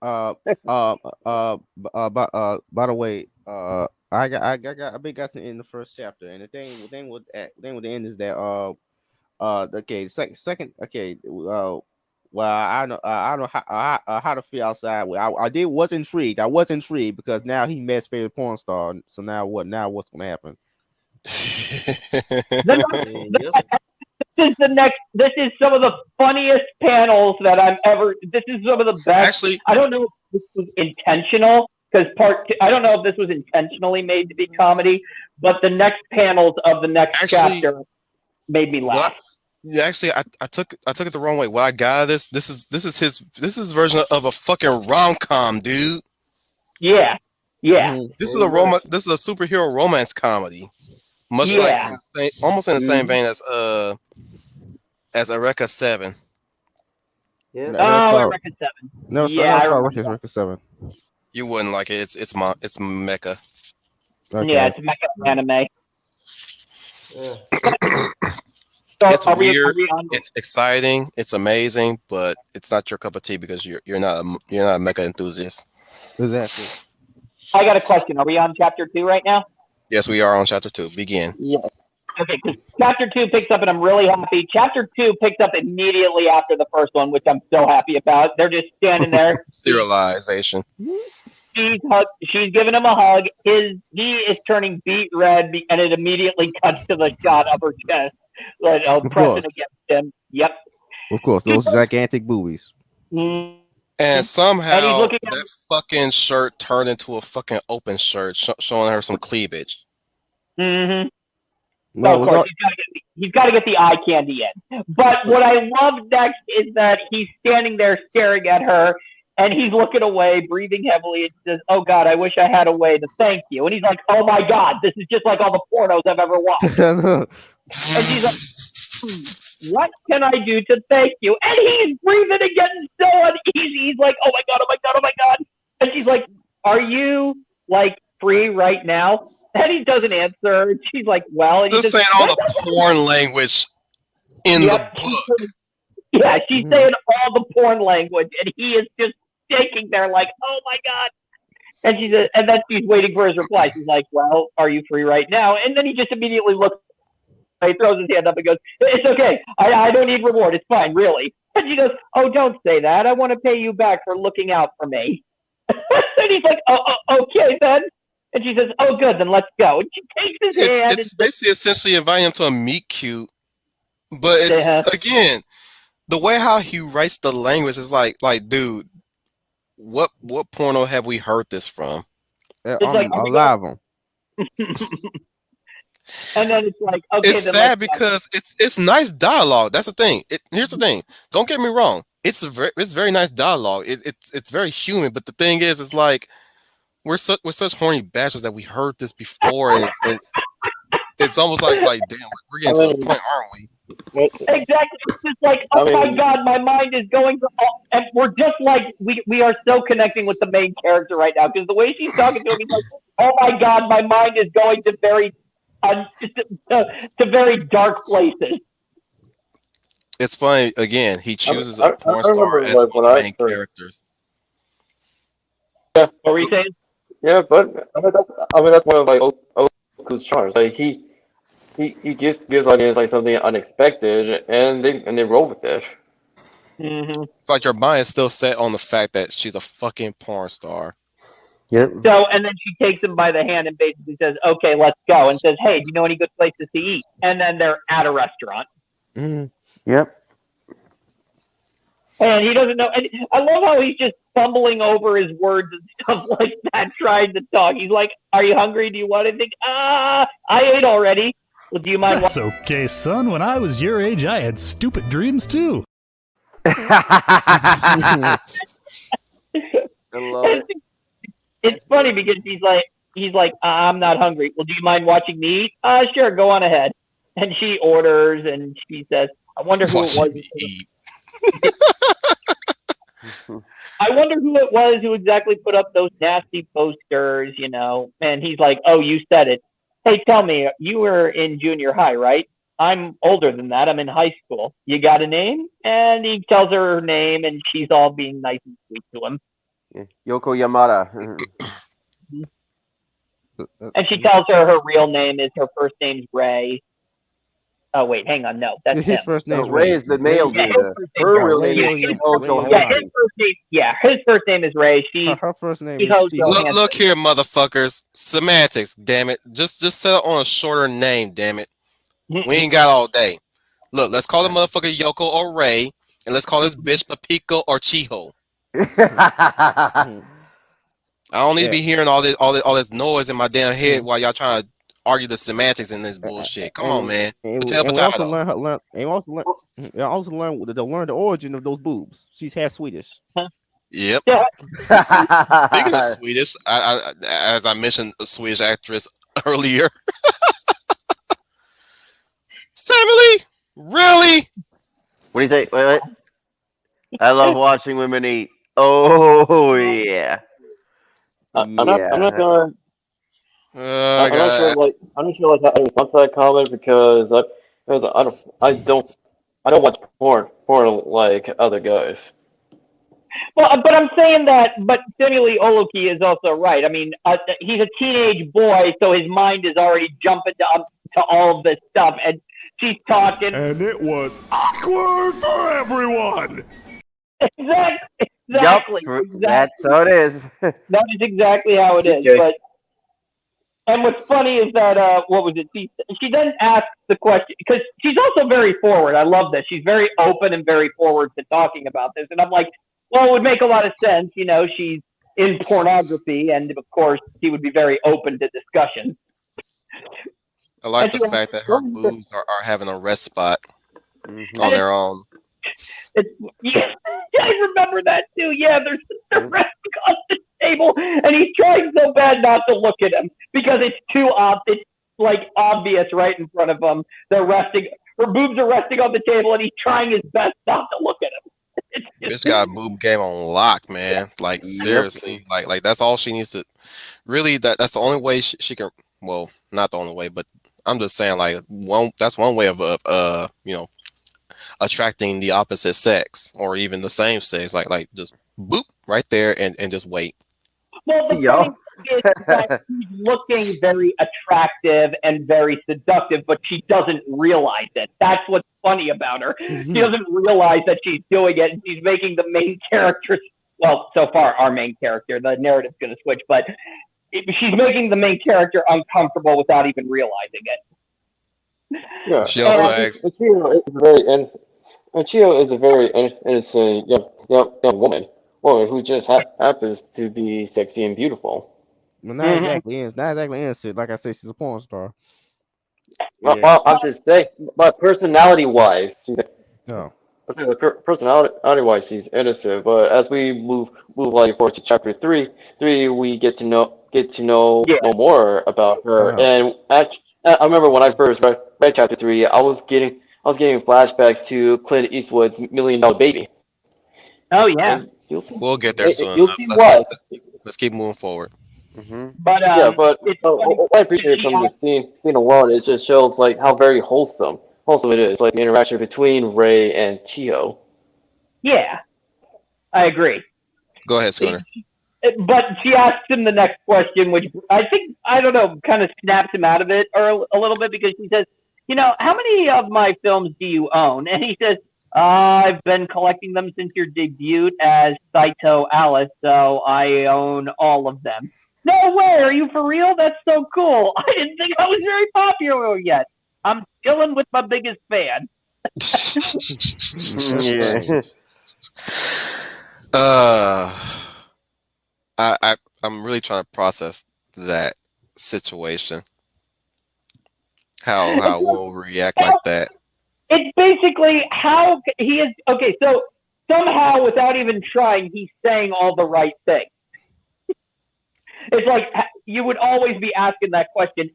By the way, I got in the first chapter, and the thing with the end is that okay, second okay, well I don't know how to feel outside. I was intrigued. I was intrigued because now he met his favorite porn star. So now what? Now what's gonna happen? This is some of the funniest panels that I've ever. This is some of the best. Actually, I don't know if this was intentional because I don't know if this was intentionally made to be comedy, but the next panels of the next chapter made me laugh. Yeah, actually, I took it the wrong way. What I got out of this is his version of a fucking rom-com, dude. Yeah. This is a superhero romance comedy, much like almost in the same vein as Eureka 7. Yeah. Eureka 7. No, Eureka 7. You wouldn't like it. It's mecha. Okay. Yeah, it's mecha anime. Yeah. It's weird. It's exciting. It's amazing, but it's not your cup of tea because you're not a mecha enthusiast. Exactly. I got a question. Are we on chapter 2 right now? Yes, we are on chapter 2. Begin. Yes. Okay, because chapter 2 picks up, and I'm really happy. Chapter 2 picks up immediately after the first one, which I'm so happy about. They're just standing there. Serialization. She's giving him a hug. He is turning beet red, and it immediately cuts to the shot of her chest, pressing against him. Yep. Of course, those gigantic boobies. Mm-hmm. And somehow And he's looking at that fucking shirt turned into a fucking open shirt, showing her some cleavage. Mm-hmm. No, of course, he's got to get the eye candy in. But what I love next is that he's standing there staring at her, and he's looking away, breathing heavily, and says, "Oh God, I wish I had a way to thank you." And he's like, "Oh my God, this is just like all the pornos I've ever watched." And she's like, "What can I do to thank you?" And he's breathing and getting so uneasy. He's like, "Oh my God, oh my God, oh my God." And she's like, "Are you like free right now?" And he doesn't answer. And she's like, "Well," and just saying all the porn language in the book. Yeah, she's saying all the porn language, and he is just shaking there like, "Oh my God." And she says, and then she's waiting for his reply. She's like, "Well, are you free right now?" And then he just immediately looks. He throws his hand up and goes, "It's okay. I don't need reward. It's fine, really." And she goes, "Oh, don't say that. I want to pay you back for looking out for me." And he's like, "Oh, okay then." And she says, "Oh, good. Then let's go." And she takes his hand. It's basically essentially inviting him to a meet cute, but it's again the way how he writes the language is like, dude, what porno have we heard this from? It's like a lot of them. And then it's like, okay, it's sad because it's nice dialogue. That's the thing. Here's the thing. Don't get me wrong. It's very nice dialogue. It's very human. But the thing is, it's like we're such horny bastards that we heard this before, and it's almost like damn, we're getting to the point, aren't we? Exactly. It's just like, oh my God, my mind is going to, and we're just like we are so connecting with the main character right now because the way she's talking to him, he's like, oh my God, my mind is going to very dark places. It's funny again. He chooses a porn star as one of the main characters. Yeah. What were you saying? Yeah, but that's one of like Oku's charms. Like he just gives audience like something unexpected, and they roll with it. Mm-hmm. It's like your mind is still set on the fact that she's a fucking porn star. Yep. So, and then she takes him by the hand and basically says, "Okay, let's go," and says, "Hey, do you know any good places to eat?" And then they're at a restaurant. Mm-hmm. Yep. And he doesn't know. And I love how he's just fumbling over his words and stuff like that, trying to talk. He's like, "Are you hungry? Do you want anything?" I ate already. Well, do you mind? That's okay, son. When I was your age, I had stupid dreams too. I love it. It's funny because he's like, "I'm not hungry. Well, do you mind watching me eat?" Sure, go on ahead. And she orders, and she says, "I wonder who it was." I wonder who it was who exactly put up those nasty posters, you know. And he's like, "Oh, you said it. Hey, tell me, you were in junior high, right? I'm older than that. I'm in high school. You got a name?" And he tells her name, and she's all being nice and sweet to him. Yoko Yamada. And she tells her her real name is, her first name's Ray. Oh, wait, hang on. No, that's his him. first name. Ray is the male dude. Her real name is Hojo Hansen. His first name is Ray. Her first name is Look here, motherfuckers. Semantics, damn it. Just settle on a shorter name, damn it. We ain't got all day. Look, let's call the motherfucker Yoko or Ray, and let's call this bitch Papiko or Chiho. I don't need to be hearing all this noise in my damn head while y'all trying to argue the semantics in this bullshit. Come on, man. And we also learn the origin of those boobs. She's half Swedish. Yep. Speaking of Swedish, as I mentioned, a Swedish actress earlier. Emily, really? What do you say? Wait. I love watching women eat. Oh yeah. I'm not gonna. I'm not sure how to respond to that comment because I don't watch porn like other guys. Well, but I'm saying that, but Samuel Oluki is also right. I mean, he's a teenage boy, so his mind is already jumping to all of this stuff, and she's talking. And it was awkward for everyone. Exactly. Yep, that's how it is. That is exactly how it is. But and what's funny is that what was it? She then asks the question because she's also very forward. I love this. She's very open and very forward to talking about this, and I'm like, well, it would make a lot of sense. You know, she's in pornography, and of course, she would be very open to discussion. I like the fact that her boobs are having a rest spot on their own. Yeah, I remember that too. Yeah, there's the resting on the table, and he's trying so bad not to look at him because it's too it's like obvious right in front of him. They're resting. Her boobs are resting on the table, and he's trying his best not to look at him. Bitch got boob game on lock, man. Like seriously, like that's all she needs to. Really, that's the only way she can. Well, not the only way, but I'm just saying, like that's one way of attracting the opposite sex or even the same sex. Like just boop right there and just wait. Well, the thing is that she's looking very attractive and very seductive, but she doesn't realize it. That's what's funny about her. She doesn't realize that she's doing it, and she's making the main character. Well, so far, our main character. The narrative's going to switch, but she's making the main character uncomfortable without even realizing it. Yeah. She also asks. Chio is a very innocent young woman who just happens to be sexy and beautiful. Well, not exactly. It's not exactly innocent. Like I said, she's a porn star. Well, I'm just saying, but personality-wise, she's personality-wise, she's innocent. But as we move like forward to chapter three, we get to know more about her. And I remember when I first read chapter 3, I was getting flashbacks to Clint Eastwood's $1 Million Baby. Oh yeah, we'll get there soon. You'll see why. Let's keep moving forward. But what I appreciate from the scene alone, it just shows like how very wholesome it is, like the interaction between Ray and Chio. Yeah, I agree. Go ahead, Schooner. But she asks him the next question, which I think, I don't know, kind of snaps him out of it or a little bit, because she says, you know, how many of my films do you own? And he says, I've been collecting them since your debut as Saito Alice, so I own all of them. No way, are you for real? That's so cool. I didn't think I was very popular yet. I'm chilling with my biggest fan. I'm really trying to process that situation. How we'll react like that. It's basically how he is. Okay, so somehow, without even trying, he's saying all the right things. It's like you would always be asking that question.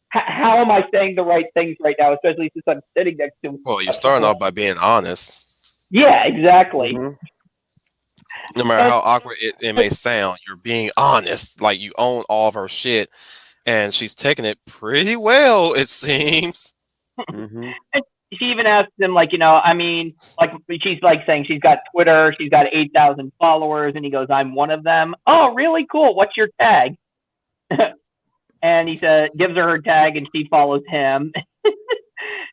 How am I saying the right things right now, especially since I'm sitting next to him? Well, you're starting off by being honest. Yeah, exactly. No matter how awkward it may sound, you're being honest. Like you own all of her shit, and she's taking it pretty well, it seems. And she even asks him, like, you know, I mean, like, she's like saying she's got Twitter, she's got 8,000 followers, and he goes, I'm one of them. Oh, really? Cool. What's your tag? And he gives her tag, and she follows him.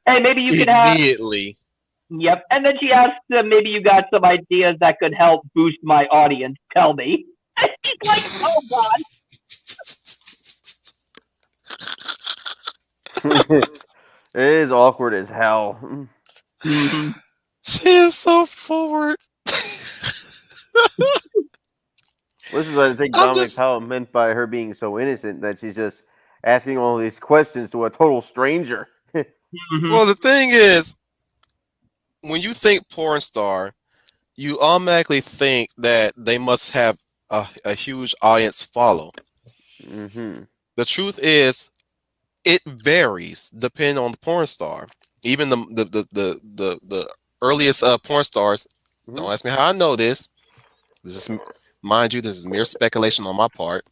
Hey, maybe you could have immediately. Yep. And then she asks him, maybe you got some ideas that could help boost my audience. Tell me. And he's like, oh, God. It is awkward as hell. She is so forward. This is what I think Dominic Powell meant by her being so innocent, that she's just asking all these questions to a total stranger. Well, the thing is, when you think porn star, you automatically think that they must have a huge audience follow. The truth is, it varies depending on the porn star. Even the earliest porn stars. Don't ask me how I know this. This is, mind you, this is mere speculation on my part.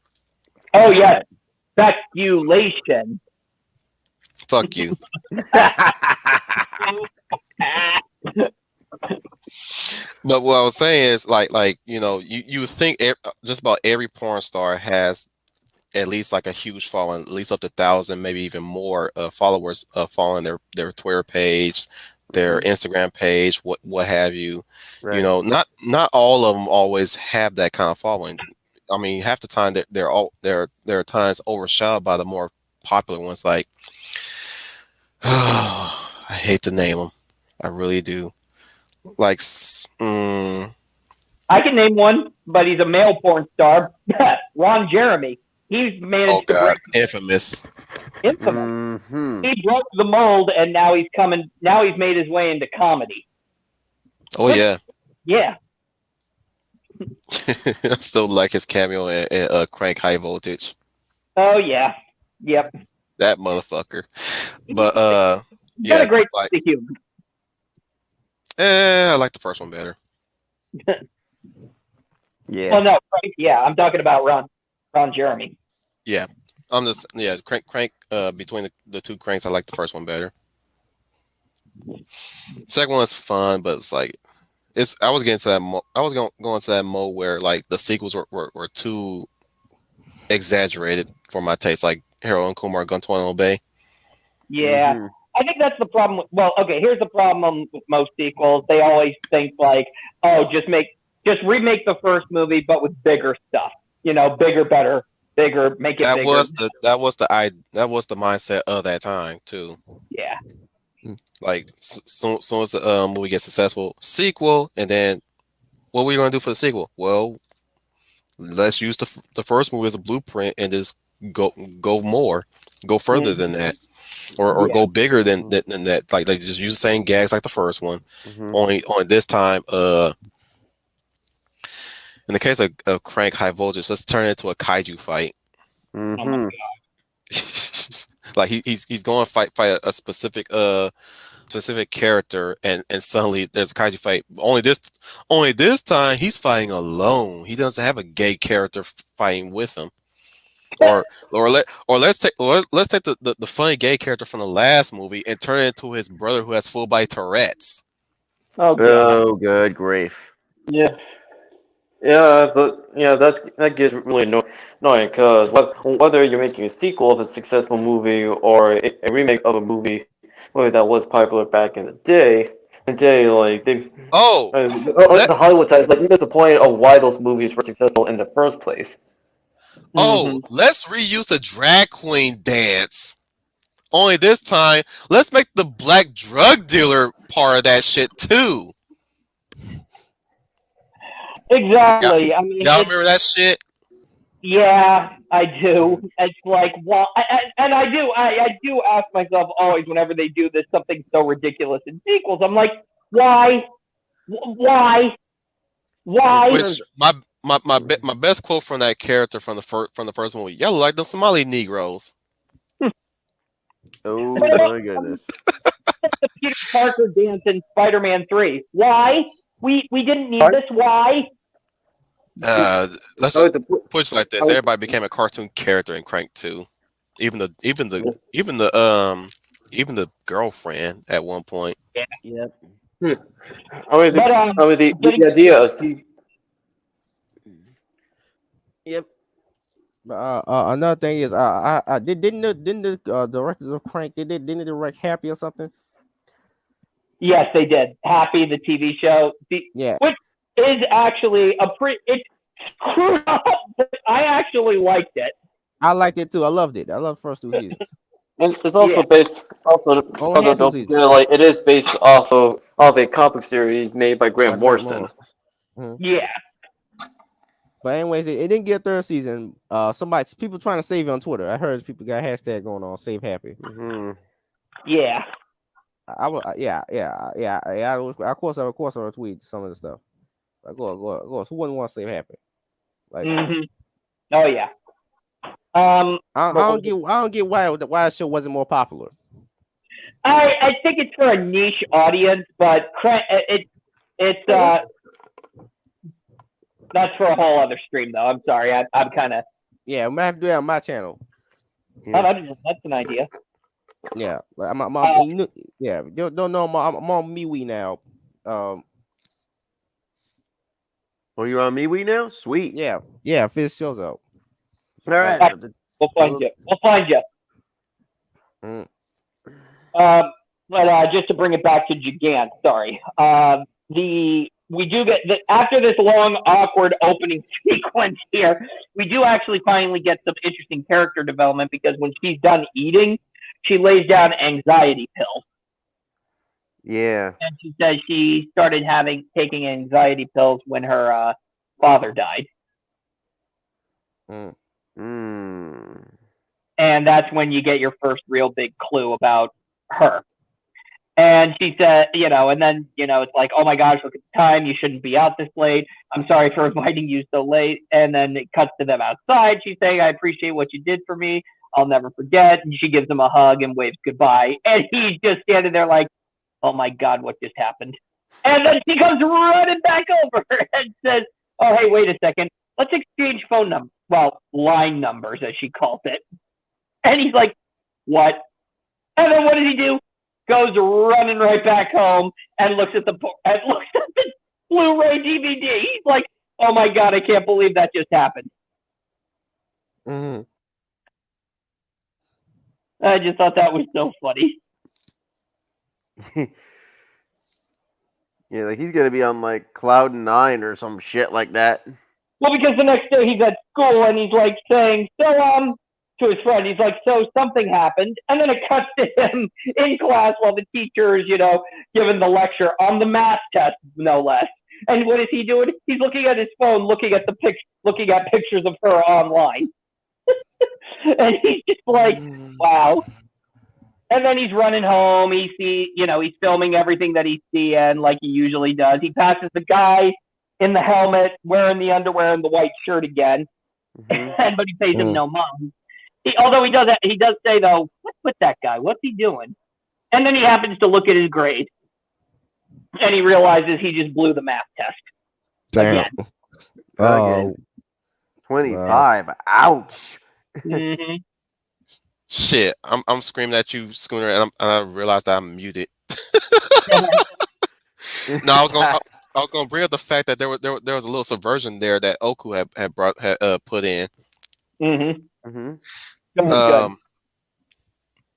Oh yes, speculation. Fuck you. But what I was saying is like you think just about every porn star has at least like a huge following, at least up to 1,000, maybe even more followers following their Twitter page, their Instagram page, what have you. Right. Not all of them always have that kind of following. I mean, half the time they're times overshadowed by the more popular ones. Like, I hate to name them, I really do. Like, I can name one, but he's a male porn star. Ron Jeremy. He's oh managed to God, break infamous. infamous. Hmm. He broke the mold, and now he's coming. Now he's made his way into comedy. Oh yeah. Yeah. I still like his cameo in Crank High Voltage. Oh yeah. Yep. That motherfucker. But He's got yeah, a great like sense of humor. I like the first one better. Yeah. Well, no, Frank, yeah, I'm talking about Ron Jeremy. Yeah. Crank between the two cranks, I like the first one better. Second one is fun, but it's like I was getting to that I was going to that mode where like the sequels were too exaggerated for my taste, like Harold and Kumar Gun to Obey. Yeah. Mhm. I think that's the problem. Well, okay, here's the problem with most sequels. They always think like, oh, just remake the first movie, but with bigger stuff. Bigger, better, bigger, make it That bigger. was the mindset of that time too. Yeah. Like soon as the movie gets successful, sequel, and then what are we gonna do for the sequel? Well, let's use the first movie as a blueprint and just go further than that, or Yeah. go bigger than that. Like they just use the same gags like the first one. Mhm. Only this time, in the case of Crank High Voltage, let's turn it into a kaiju fight. Oh my Mhm. God. Like he's going to fight a specific character, and suddenly there's a kaiju fight. Only this time he's fighting alone. He doesn't have a gay character fighting with him. Let's take the funny gay character from the last movie and turn it into his brother who has full body Tourette's. Oh God. Oh, good grief. Yeah, that gets really annoying because whether you're making a sequel of a successful movie or a remake of a movie that was popular back in the day, like Oh, the Hollywood ties like miss the point of why those movies were successful in the first place. let's reuse the drag queen dance. Only this time, let's make the black drug dealer part of that shit too. Exactly. I mean, Y'all remember that shit? yeah, I do. It's like, well, and I do ask myself always whenever they do this something so ridiculous in sequels. I'm like, why? Which my best quote from that character from the first movie, y'all look like the Somali Negroes. Oh my goodness. The Peter Parker dance in Spider-Man 3. Why? We didn't need this. Why? Let's just put it like this: everybody became a cartoon character in Crank 2. Even the girlfriend at one point. Yep. I mean, the idea of Yep. Another thing is, didn't the directors of Crank didn't they direct Happy or something? Yes, they did. Happy, the TV show. Yeah. Which is actually it's screwed up, but I actually liked it. I liked it too. I loved it. I loved the first 2 seasons. it's also based Only it is based off of a comic series made by Grant Morrison. Yeah. But anyways, it didn't get a 3rd season. People trying to save it on Twitter. I heard people got hashtag going on, save Happy. Yeah. Of course, I retweet some of the stuff. Like, go. Who wouldn't want to save Happy? Like, oh yeah. I don't get why the show wasn't more popular. I think it's for a niche audience, but it's that's for a whole other stream though. I'm sorry. I'm kind of I might have to do that on my channel. Oh, that's an idea. Yeah, like don't know. I'm on MeWe now. Oh, you're on MeWe now? Sweet. Yeah. Finish yours out. All right. All right. We'll find you. We'll find you. Mm. But just to bring it back to Gigant, sorry. We do get after this long, awkward opening sequence here, we do actually finally get some interesting character development because when she's done eating, she lays down anxiety pills. Yeah. And she says she started taking anxiety pills when her father died. And that's when you get your first real big clue about her. And she said, and then, it's like, oh my gosh, look at the time. You shouldn't be out this late. I'm sorry for inviting you so late. And then it cuts to them outside. She's saying, I appreciate what you did for me. I'll never forget. And she gives him a hug and waves goodbye. And he's just standing there like, oh my God, what just happened? And then she comes running back over and says, oh, hey, wait a second. Let's exchange phone numbers. Well, line numbers, as she calls it. And he's like, what? And then what does he do? Goes running right back home and looks at the Blu-ray DVD. He's like, oh my God, I can't believe that just happened. Mm-hmm. I just thought that was so funny. Yeah, like he's gonna be on like cloud 9 or some shit like that. Well, because the next day he's at school and he's like saying, to his friend, he's like, so something happened. And then it cuts to him in class while the teacher is, giving the lecture on the math test, no less. And what is he doing? He's looking at his phone, looking at pictures of her online. And he's just like, wow. And then he's running home. He's filming everything that he's seeing like he usually does. He passes the guy in the helmet wearing the underwear and the white shirt again. But he pays him no mind. Although he does say though, what's with that guy? What's he doing? And then he happens to look at his grade, and he realizes he just blew the math test. Damn. Again. 25. Ouch. Mm-hmm. Shit, I'm screaming at you, Schooner, and I realized that I'm muted. No, I was gonna bring up the fact that there was a little subversion there that Oku had put in.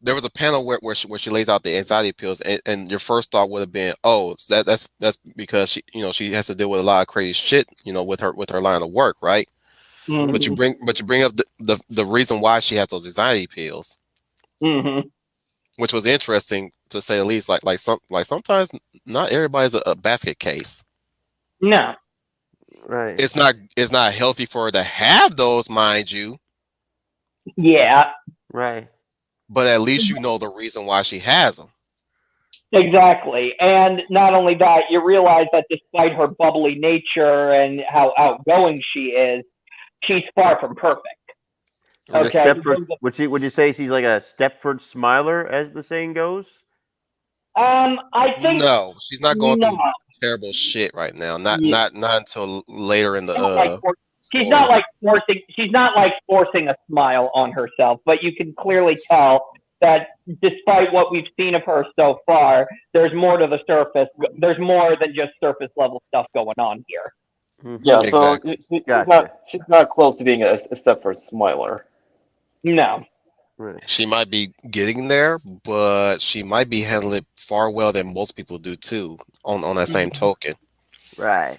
There was a panel where she lays out the anxiety pills, and your first thought would have been, oh, so that's because she has to deal with a lot of crazy shit, with her line of work, right? But you bring up the reason why she has those anxiety pills, which was interesting to say the least. Like sometimes not everybody's a basket case. No, right. It's not healthy for her to have those, mind you. Yeah. Right. But at least you know the reason why she has them. Exactly. And not only that, you realize that despite her bubbly nature and how outgoing she is, she's far from perfect. Okay. Would you say she's like a Stepford Smiler, as the saying goes? I think no, she's not going through terrible shit right now. Not until later in the she's not like forcing a smile on herself, but you can clearly tell that despite what we've seen of her so far, there's more to the surface. There's more than just surface level stuff going on here. Yeah, exactly. So she's not close to being a Stepford Smiler. No. Right. She might be getting there, but she might be handling it far well than most people do too. On that same token, right?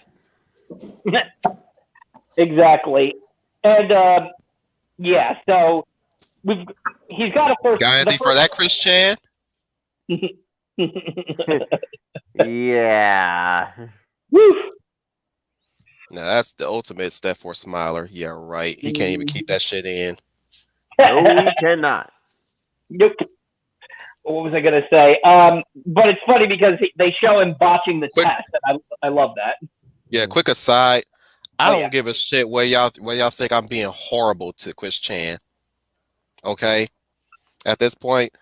Exactly, and yeah. So he's got a first. Got anything for that, Chris Chan? Yeah. Woo. Now that's the ultimate Stepford Smiler. Yeah, right. He can't even keep that shit in. No, he cannot. Nope. What was I going to say? But it's funny because they show him botching the test, and I love that. Yeah, quick aside. I don't give a shit where y'all think I'm being horrible to Chris Chan. Okay? At this point,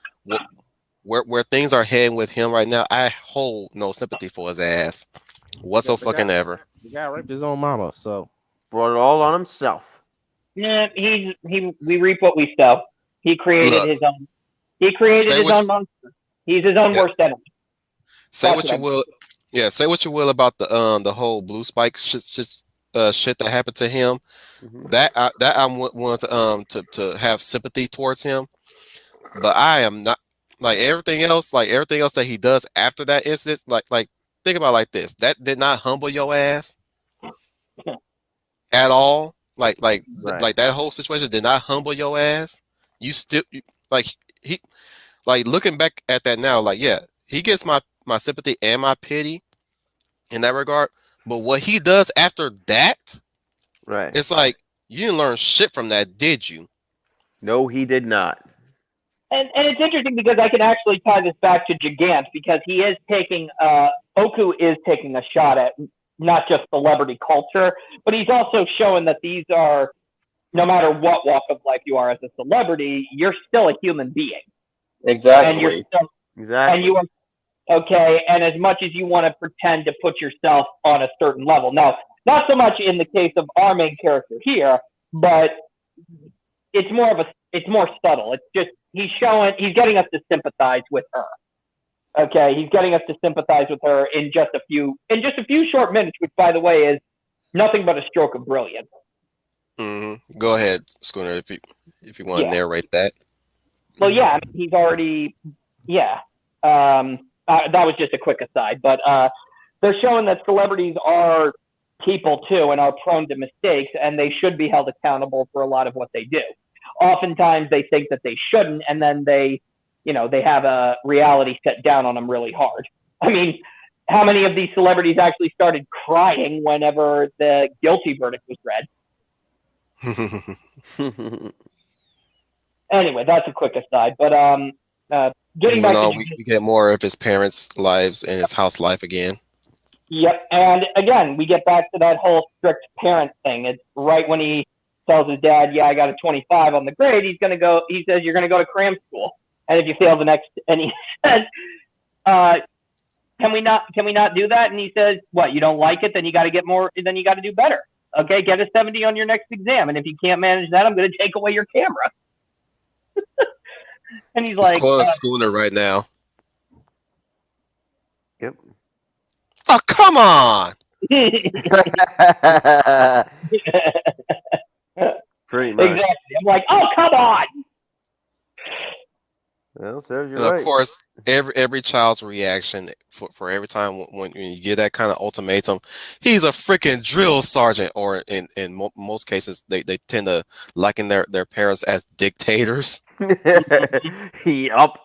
where things are heading with him right now, I hold no sympathy for his ass. Whatsoever. The guy raped his own mama, so brought it all on himself. Yeah, we reap what we sow. He created his own. He created his own monster. He's his own worst enemy. Say what you will. Yeah, say what you will about the whole blue spike shit that happened to him. Mhm. That I want to have sympathy towards him, but I am not like everything else that he does after that incident. Like think about it like this: that did not humble your ass at all. Right. Like that whole situation did not humble your ass. You still like he like looking back at that now. Like yeah, he gets my sympathy and my pity in that regard. But what he does after that, Right. it's like you didn't learn shit from that, did you? No, he did not. And it's interesting because I can actually tie this back to Gigant because he is taking Oku is taking a shot at not just celebrity culture, but he's also showing that these are no matter what walk of life you are as a celebrity, you're still a human being, and you're Exactly. still and Exactly. you are okay. And as much as you want to pretend to put yourself on a certain level, now not so much in the case of our main character here, but it's more subtle. It's just he's getting us to sympathize with her. Okay, he's getting us to sympathize with her in just a few short minutes, which by the way is nothing but a stroke of brilliance. Go ahead, Schooner, if you want to Yeah. narrate that. Well, yeah, I mean, he's already yeah. That was just a quick aside, but they're showing that celebrities are people too and are prone to mistakes, and they should be held accountable for a lot of what they do. Oftentimes, they think that they shouldn't, and then they have a reality set down on them really hard. I mean, how many of these celebrities actually started crying whenever the guilty verdict was read? Anyway, that's a quick aside. But getting Moving back to on, we get more of his parents' lives and his house life again. yep, and again, we get back to that whole strict parent thing. It's right when he tells his dad, "Yeah, I got a 25 on the grade." He's gonna go. He says, "You're gonna go to cram school, and if you fail the next," and he says, uh, Can we not do that?" And he says, "What? You don't like it? Then you got to get more. Then you got to do better. Okay, get a 70 on your next exam, and if you can't manage that, I'm going to take away your camera." And he's He's like, calling Schooner right now. Yep. Oh, come on! Pretty much. exactly. I'm like, "Oh, come on." Well, serves you And of right. course, every child's reaction for every time when you get that kind of ultimatum, he's a freaking drill sergeant, or in most cases, they tend to liken their parents as dictators. Yup.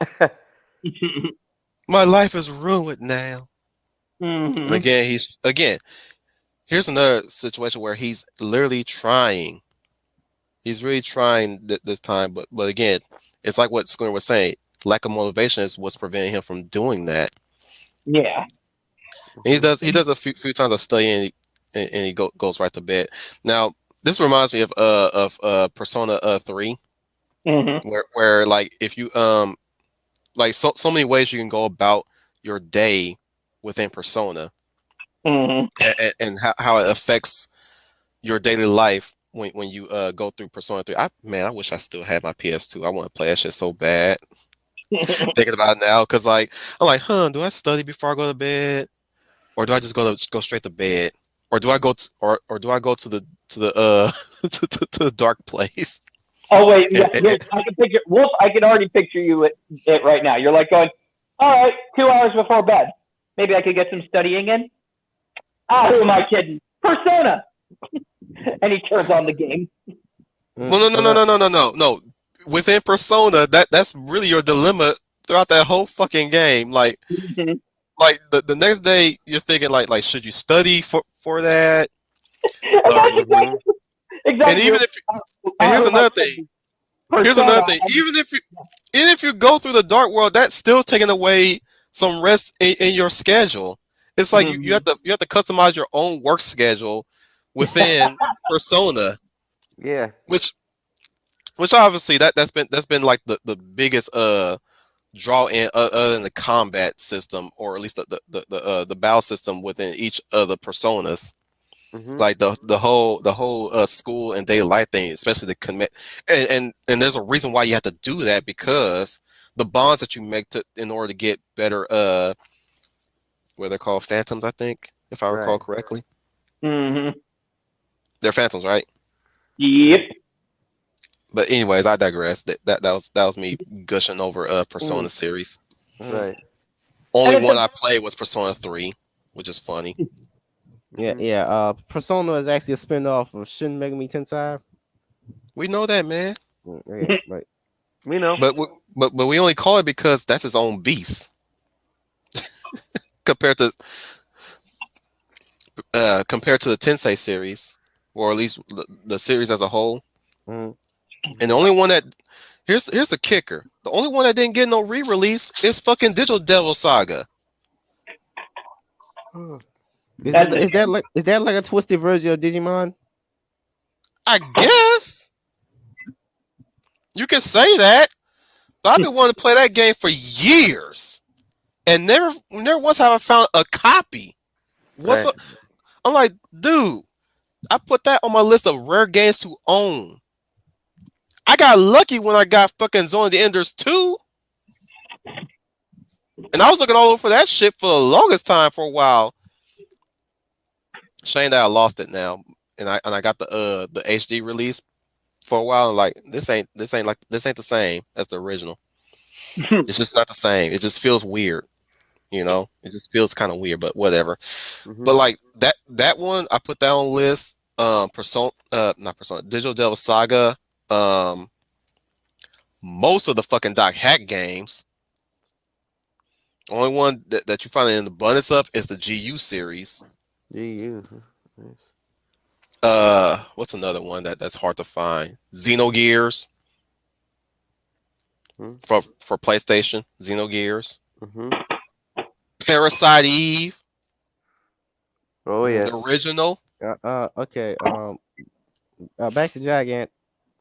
My life is ruined now. And Mhm. again, here's another situation where he's literally trying. He's really trying this time, but again, it's like what Schooner was saying. Lack of motivation is what's preventing him from doing that. Yeah. And he does a few times of studying, and he goes right to bed. Now, this reminds me of Persona 3, Mhm. where like if you like so many ways you can go about your day within Persona, Mhm. and how it affects your daily life when you go through Persona 3. I wish I still had my PS2. I want to play that shit so bad. Thinking about it now, cause like I'm like, do I study before I go to bed, or do I just go straight to bed, or do I go to or do I go to the to the dark place? Oh wait, And, yeah. Here, I can picture Wolf. I can already picture you it right now. You're like going, "All right, 2 hours before bed. Maybe I could get some studying in." Ah, who am I kidding? Persona. And he turns on the game. well, no. Within Persona, that's really your dilemma throughout that whole fucking game. Mhm. Like the next day, you're thinking like should you study for that? And Or that's Hmm. and exactly. even if and Who here's am I another thing. kidding? Here's Persona. another thing. Even if you go through the dark world, that's still taking away some rest in your schedule. It's like Mhm. you have to customize your own work schedule within Persona, Yeah. which obviously that's been like the biggest draw in other than the combat system, or at least the battle system within each of the personas. Hmm. Like the whole school and daily life thing, especially the commit, and there's a reason why you have to do that, because the bonds that you make in order to get better where they're called phantoms, I think, if I recall Right. correctly. Mm-hmm. They're phantoms, right? Yep. But anyways, I digress. That was me gushing over Persona series. Right. Only And it's one a I played was Persona 3, which is funny. Yeah, Mhm. yeah. Persona is actually a spin-off of Shin Megami Tensei. We know that, man. Yeah, right. We know. But we only call it because that's its own beast compared to compared to the Tensei series, or at least the series as a whole. Mhm. And the only one that here's the kicker: the only one that didn't get no re-release is fucking Digital Devil Saga. that's a Is that like a twisted version of Digimon? I guess you can say that, but I've been wanting to play that game for years, and never once have I found a copy. What's Right. up? I'm like, dude, I put that on my list of rare games to own. I got lucky when I got fucking Zone of the Enders 2. And I was looking all over for that shit for the longest time for a while. Shame that I lost it now. And I got the HD release for a while and like this ain't the same as the original. It's just not the same. It just feels weird, you know? It just feels kind of weird, but whatever. Mhm. But like that one, I put that on the list. Persona not Persona, Digital Devil Saga, most of the fucking Doc Hack games. Only one that you find an abundance of is the GU series. GU. Nice. What's another one that's hard to find? Xenogears Hmm. for PlayStation. Xenogears. Mhm. Parasite Eve, Oh yeah. the original. Okay. Back to Gigant.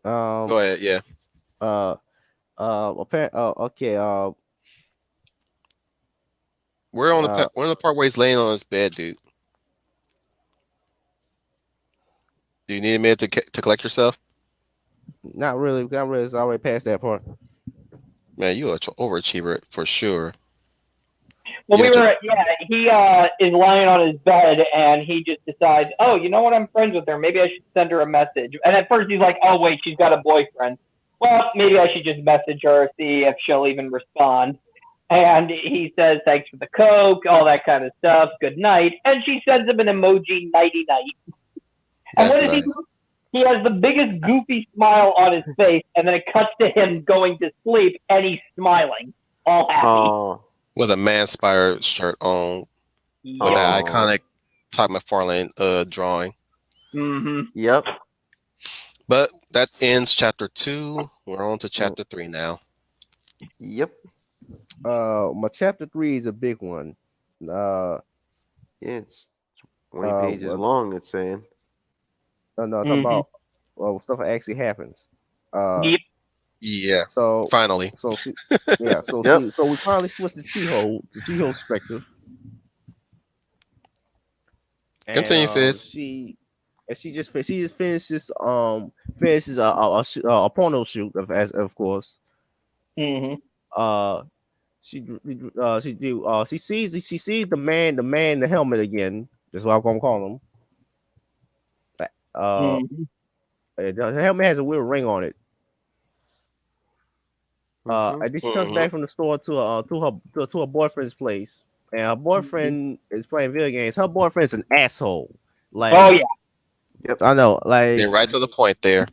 Go ahead, yeah. Uh. Okay. We're on the part where he's laying on his bed, dude. Do you need a minute to collect yourself? Not really. Not really. It's already past that point. Man, you are overachiever for sure. Well, You got your he is lying on his bed and he just decides, oh, you know what? I'm friends with her. Maybe I should send her a message. And at first he's like, oh, wait, she's got a boyfriend. Well, maybe I should just message her, see if she'll even respond. And he says, thanks for the Coke, all that kind of stuff. Good night. And she sends him an emoji, nighty night. And That's what does he nice. do? He has the biggest goofy smile on his face, and then it cuts to him going to sleep, and he's smiling, all happy. Oh. With a Man-Spider shirt on with Yep. that Oh. iconic Todd McFarlane drawing. Mm-hmm. Yep. But that ends chapter 2. We're on to chapter 3 now. Yep. My chapter 3 is a big one. Yeah, it's 20 pages Well, long. It's saying. no, talk about stuff that actually happens. Yep. Yeah. So Finally. So she, yeah. So Yep. so we finally switched to Chiho perspective. Continue, Fizz. She just finishes a porno shoot of course. Mm-hmm. She sees the man in the helmet again. That's what I'm gonna call him. The helmet has a weird ring on it. And then she comes back from the store to her boyfriend's place, and her boyfriend is playing video games. Her boyfriend's an asshole. Like, Oh, yeah. Yep. I know. Like, Get right to the point there.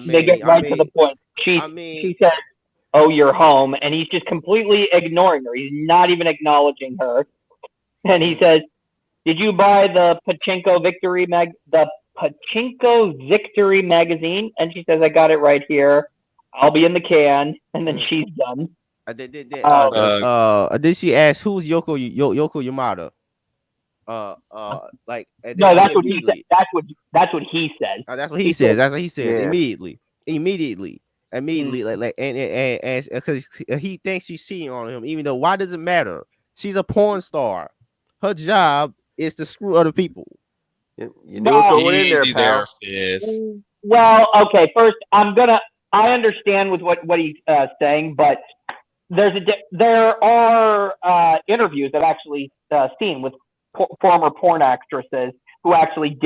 They get right to the point. She says, oh, you're home, and he's just completely ignoring her. He's not even acknowledging her. And he says, did you buy the Pachinko Victory magazine? And she says, I got it right here. I'll be in the can. And then she's done. Did she ask who's Yoko Yamada? No, that's what he said. That's what he says. That's what he says. That's what he says. Yeah. Immediately. And because he thinks she's cheating on him, even though why does it matter? She's a porn star. Her job is to screw other people. You knew it going in there, Easy pal. there, Fizz. Well, okay. First, I understand with what he's saying, but there are interviews I've actually seen with former porn actresses who actually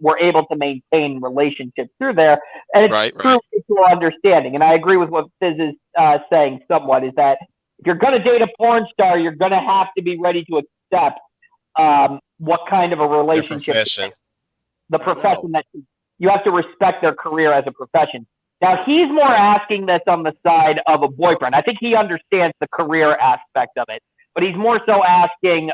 were able to maintain relationships through there, and it's Right, true right. mutual understanding. And I agree with what Fizz is saying somewhat, is that if you're going to date a porn star, you're going to have to be ready to accept what kind of a Their relationship, profession. the profession that you have to respect their career as a profession. Now, he's more asking this on the side of a boyfriend. I think he understands the career aspect of it, but he's more so asking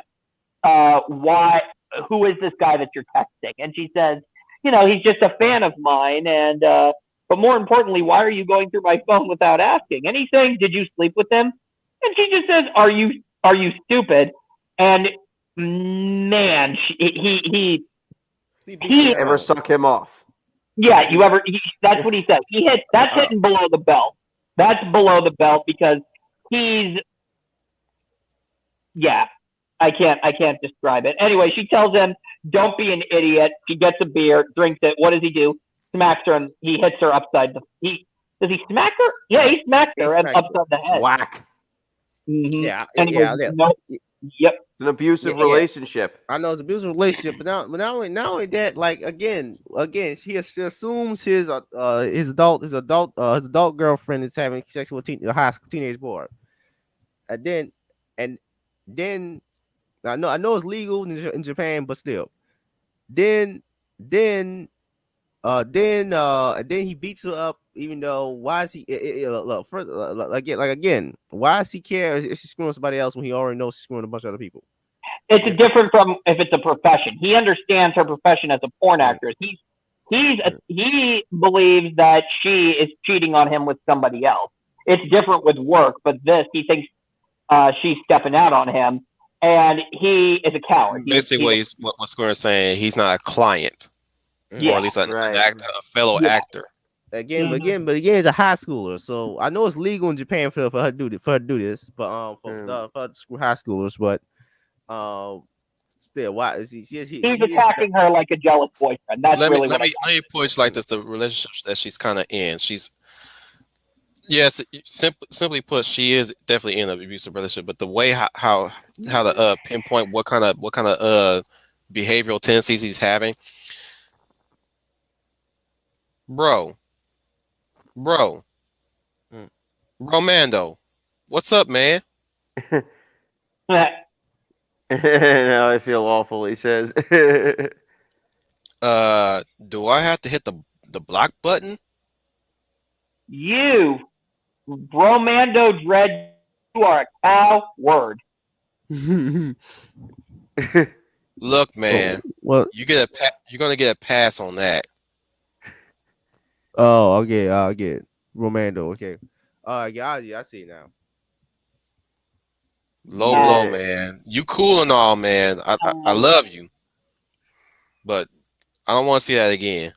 who is this guy that you're texting? And she says, he's just a fan of mine. And, but more importantly, why are you going through my phone without asking? And he's saying, did you sleep with him? And she just says, are you stupid? And man, he ever suck him off? Yeah, that's what he said. That's hitting below the belt. That's below the belt because I can't describe it. Anyway, she tells him, don't be an idiot. She gets a beer, drinks it. What does he do? Smacks her, and he hits her upside does he smack her? Yeah, he smacks her upside the head. Whack. Mm-hmm. Yeah, anyway, Yep. It's an abusive relationship. I know it's an abusive relationship, but not only that, like again, she assumes his adult girlfriend is having sex with a high school teenage boy, and then I know it's legal in Japan, but still, then he beats her up. Even though, why is he? Look, first, again, why does he care if she's screwing somebody else when he already knows she's screwing a bunch of other people? It's different from if it's a profession. He understands her profession as a porn actress. He believes that she is cheating on him with somebody else. It's different with work, but he thinks she's stepping out on him, and he is a coward. Basically, what Square is saying, he's not a client, or at least a fellow actor. Again, he's a high schooler, so I know it's legal in Japan for her to do this, but for high schoolers, but still, why is he's attacking her like a jealous boyfriend? That's let really me push like this: the relationship that she's kind of in. Simply put, she is definitely in an abusive relationship, but the way how to pinpoint what kind of behavioral tendencies he's having, bro, Romando, what's up, man? Now I feel awful. He says, "Do I have to hit the block button?" You, Romando Dread, you are a coward. Look, man. Well, you're gonna get a pass on that. Oh, okay. I'll get Romando. Okay. Yeah, I see it now. Low blow, man. You cool and all, man. I love you, but I don't want to see that again.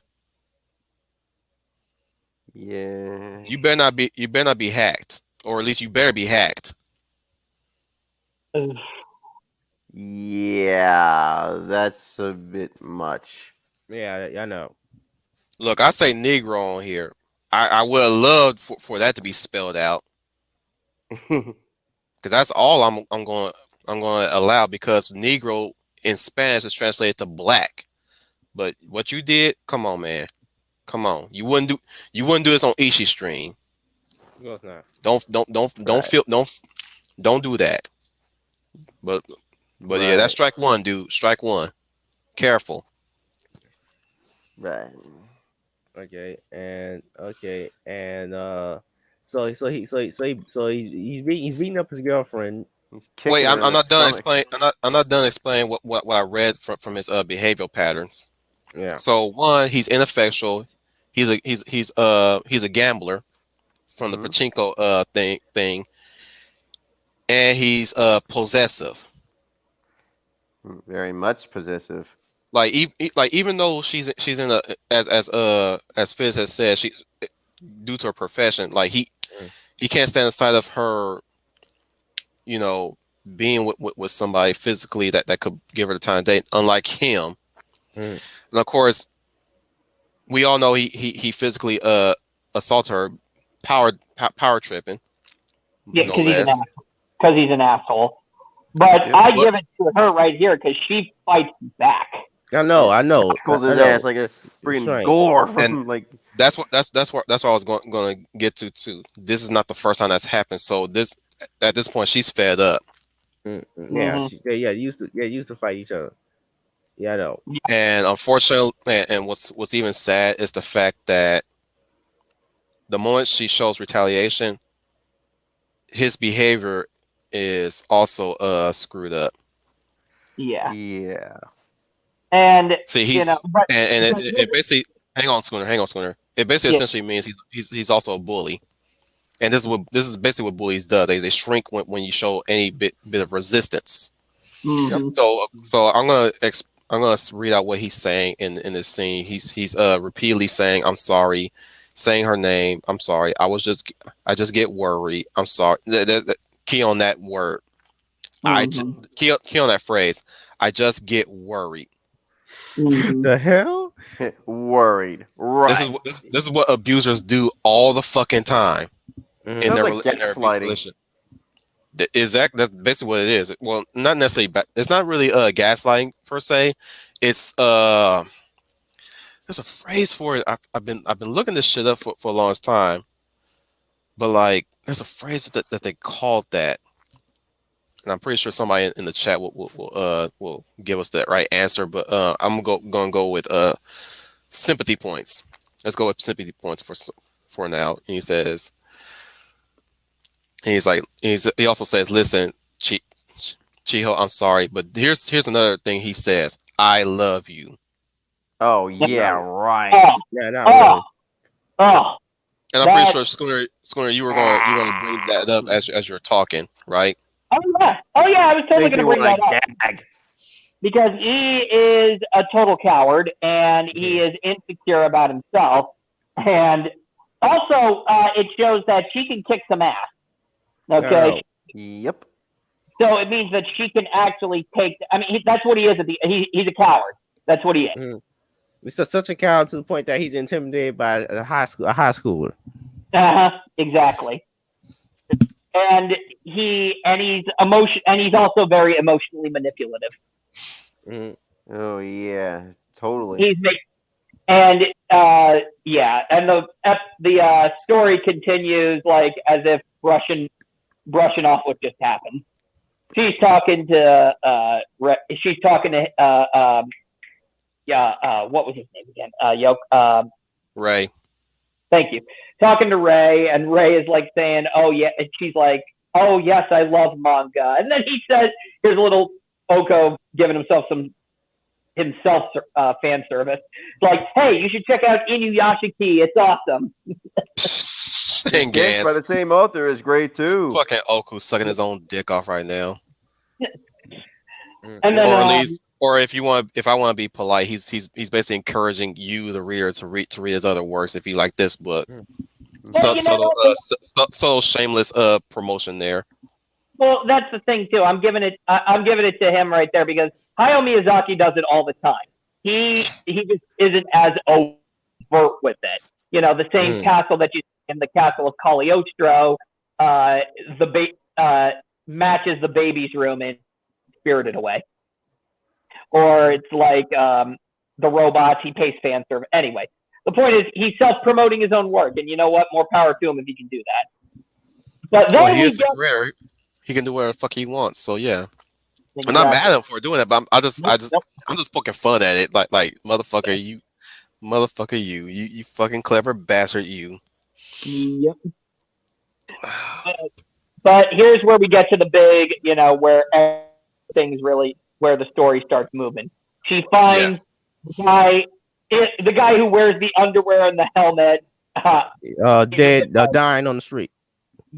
Yeah. You better not be hacked, or at least you better be hacked. Yeah, that's a bit much. Yeah, I know. Look, I say Negro on here. I would have loved for that to be spelled out, because that's all I'm going to allow, because Negro in Spanish is translated to black. But what you did, come on, man, come on. You wouldn't do this on Ishi stream. No, it's not. Don't do that. But yeah, that's strike one, dude. Strike one. Careful. Right. Okay, and so he's beating up his girlfriend. Wait, I'm not done explaining. I'm not done explaining what I read from his behavioral patterns. Yeah. So one, he's ineffectual. He's a gambler from the pachinko thing, and he's possessive. Very much possessive. Like even though she's in a as Fizz has said, she, due to her profession, like he can't stand the sight of her, being with somebody physically that could give her the time of day, unlike him. And of course, we all know he physically assaulted her, power tripping. Yeah, no because he's an asshole. But I give it to her right here because she fights back. I know. Knuckles his ass like a freaking gore from And like. that's what I was going to get to too. This is not the first time that's happened. So at this point she's fed up. Yeah, Mm-hmm. used to fight each other. Yeah, I know. And unfortunately, and what's even sad is the fact that the moment she shows retaliation, his behavior is also screwed up. Yeah. Yeah. And See, he's but, and it basically hang on, Schooner. It basically essentially means he's also a bully. And this is basically what bullies do. They shrink when you show any bit of resistance. Mm-hmm. So I'm gonna read out what he's saying in this scene. He's repeatedly saying I'm sorry, saying her name. I'm sorry. I just get worried. I'm sorry. Key on that word. Key on that phrase. I just get worried. Mm-hmm. The hell? Worried. Right. This is what abusers do all the fucking time in their like abusive relationship. That's basically what it is. Well, not necessarily. It's not really gaslighting per se. It's there's a phrase for it. I've been looking this shit up for a long time. But like, there's a phrase that they called that, and I'm pretty sure somebody in the chat will give us that right answer. But I'm gonna go with sympathy points. Let's go with sympathy points for now. And he says. And he also says, listen, Chiho, I'm sorry, but here's another thing he says. I love you. Oh yeah, right. Yeah, not really. And I'm pretty sure Schooner, you were going to bring that up as you're talking, right? Oh yeah, I was totally going to bring that up because he is a total coward and he is insecure about himself, and also it shows that she can kick some ass. Okay. Yep. So it means that she can actually take. I mean, that's what he is. He's a coward. That's what he is. He's such a coward to the point that he's intimidated by a high schooler. Exactly. And he's also very emotionally manipulative. Oh yeah, totally. And the story continues like as if brushing off what just happened. She's talking to what was his name again? Ray. Thank you. Talking to Ray, and Ray is like saying, "Oh yeah," and she's like, "Oh yes, I love manga." And then he says, "Here's a little Oko giving himself fan service. It's like, hey, you should check out Inuyashiki. It's awesome." And gas. By the same author is great too. Fucking Oku sucking his own dick off right now. And then, or at least, or if I want to be polite, he's basically encouraging you, the reader, to read his other works if you like this book. So shameless promotion there. Well, that's the thing too. I'm giving it to him right there because Hayao Miyazaki does it all the time. He just isn't as overt with it. You know, the same castle that you see in the castle of Cagliostro, matches the baby's room in Spirited Away. Or it's like the robots, he pays fan service. Anyway, the point is he's self-promoting his own work, and you know what? More power to him if he can do that. But then he is the creator. He can do whatever the fuck he wants. So yeah, exactly. I'm not mad at him for doing it, but I'm just poking fun at it. Like motherfucker, you fucking clever bastard, you. Yep. But here's where we get to the big, where where the story starts moving. She finds the guy who wears the underwear and the helmet. Dead, dying on the street.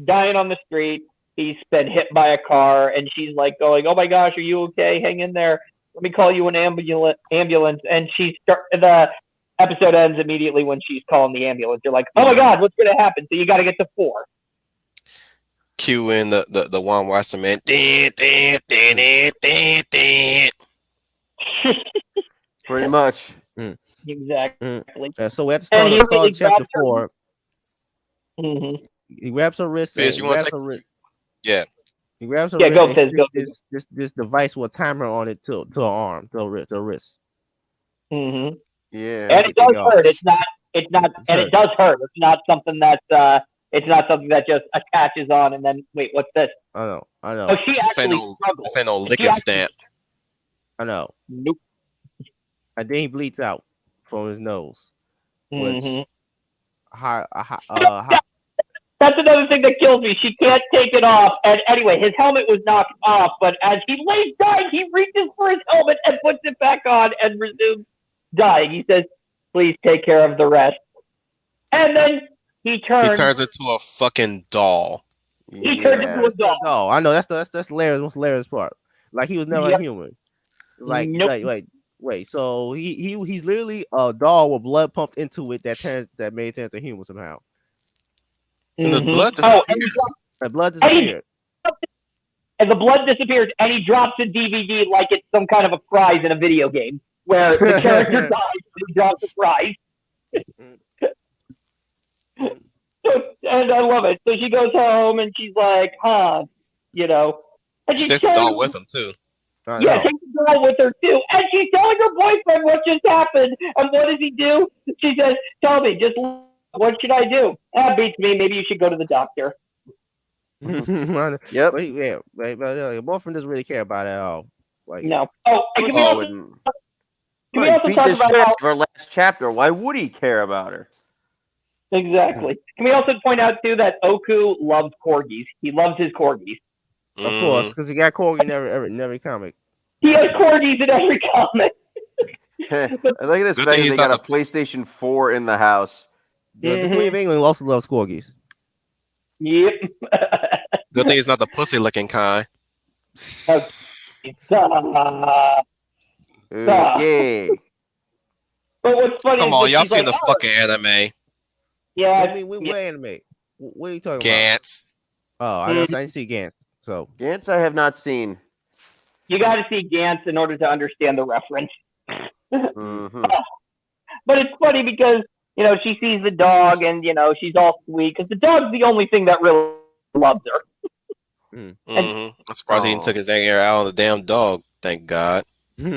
Dying on the street. He's been hit by a car, and she's like going, "Oh my gosh, are you okay? Hang in there. Let me call you an ambulance." And the episode ends immediately when she's calling the ambulance. You're like, "Oh my god, what's going to happen?" So you got to get to 4. Cue in the one Western man. Pretty much. Exactly. So we have to start chapter 4. He grabs her wrist. Yeah. He grabs her Yeah, wrist go, and Fizz, go. sticks this device with a timer on it to her arm, to her wrist. Mm-hmm. Yeah. And it does Everything hurt. else. It's not, It and it does hurts. hurt. It's not something that just attaches on and then, wait, what's this? I know. Oh, she actually This struggles. ain't no She licking actually, stamp. I know. nope. And then he bleeds out from his nose, which Mm-hmm. hi, That's another thing that kills me. She can't take it off. And anyway, his helmet was knocked off, but as he lays dying, he reaches for his helmet and puts it back on and resumes dying. He says, please take care of the rest. And then he He turns turns into a fucking doll. He turned into a still dog. a doll. I know that's hilarious. Most hilarious part. Like he was never Yep. a human. Like Nope. wait. So he's literally a doll with blood pumped into it that made it turn into human somehow. And the Mhm. blood Oh, disappears. The blood and he- disappeared. and the blood disappears, and he drops a DVD like it's some kind of a prize in a video game, where the character dies, and he drops a prize. And I love it. So she goes home, and she's like, huh, and She she's takes the telling doll with him too. I Yeah, know. takes the girl with her too. And she's telling her boyfriend what just happened. And what does he do? She says, tell me, what should I do? That beats me. Maybe you should go to the doctor. Yep. But your boyfriend doesn't really care about it at all. Like No. Oh, and can we He also, wouldn't. can we He also beat talk the about shit how... out of her last chapter. Why would he care about her? Exactly. Can we also point out, too, that Oku loves corgis. He loves his corgis. of course, because he got Corgi in every comic. He has corgis in every comic. I think it's Good fact thing they he's got not a PlayStation 4 in the house. The Queen of England also loves Corgis. Yep. Good thing he's not the pussy licking kind. Yeah. But what's funny Come is on, that y'all she's seen like, the fucking anime. yeah, I mean, what anime? What are you talking Gantz. about? Oh, I didn't see Gantz. So Gantz I have not seen. you got to see Gantz in order to understand the reference. Mm-hmm. But it's funny because, she sees the dog and, she's all sweet because the dog's the only thing that really loves her. I'm surprised he didn't took his anger out on the damn dog. Thank God. Yeah,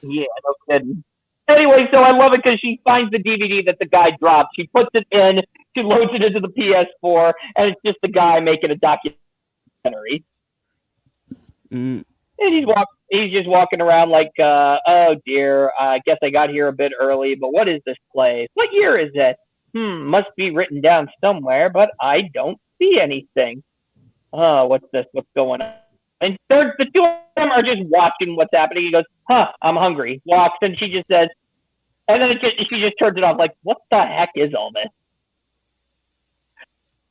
no kidding. Anyway, so I love it because she finds the DVD that the guy dropped. She puts it in, she loads it into the PS4, and it's just the guy making a documentary. And he's just walking around like, oh dear, I guess I got here a bit early, but what is this place? What year is it? Must be written down somewhere, but I don't see anything. Oh, what's this? What's going on? And the two of them are just watching what's happening. He goes, I'm hungry. Walks, and she just says, and then she just turns it off like, what the heck is all this?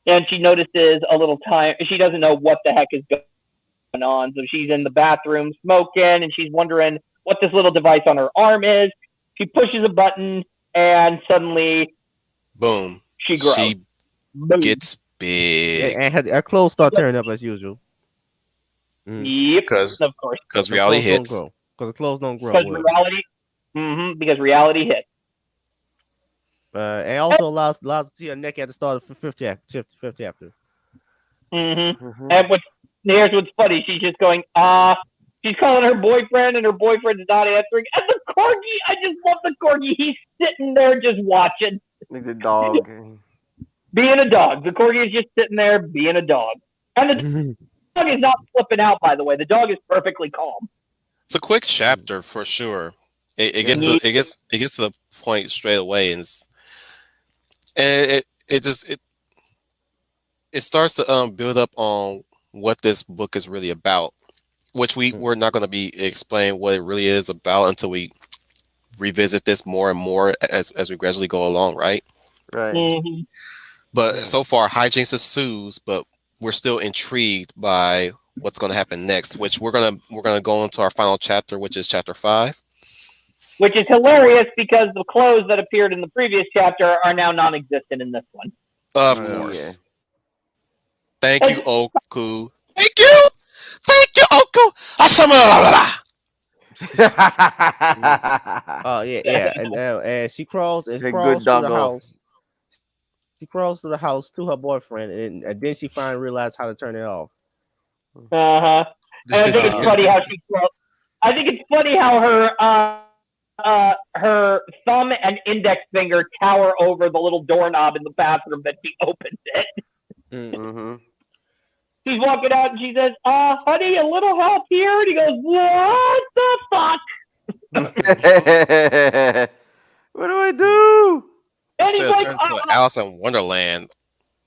And she notices a little time. She doesn't know what the heck is going on. So she's in the bathroom smoking, and she's wondering what this little device on her arm is. She pushes a button, and suddenly, boom, she grows. She gets big. And her clothes start tearing up as usual. Yep, of course. Because reality hits. Because the clothes don't grow. Because reality hits. And also allows to see her neck at the start of the fifth chapter. And here's what's funny. She's just going, she's calling her boyfriend, and her boyfriend's not answering. And the corgi, I just love the corgi. He's sitting there just watching. Like the dog. Being a dog. The corgi is just sitting there being a dog. And the dog is not flipping out, by the way. The dog is perfectly calm. It's a quick chapter for sure. It gets to the point straight away, and it starts to build up on what this book is really about, which we're not going to be explaining what it really is about until we revisit this more and more as we gradually go along, right? Right. But so far, hijinks ensues, but we're still intrigued by what's going to happen next, which we're gonna go into our final chapter, which is chapter 5. Which is hilarious because the clothes that appeared in the previous chapter are now non-existent in this one. Of course. Yeah. Thank you, Oku. Thank you, Oku. Yeah. And she crawls through the house. She crawls through the house to her boyfriend, and then she finally realizes how to turn it off. And I think it's funny how she. I think it's funny how her thumb and index finger tower over the little doorknob in the bathroom that she opens it. Mm-hmm. She's walking out and she says, honey, a little help here? And he goes, what the fuck? What do I do? And he's Still like, turns into an Alice in Wonderland.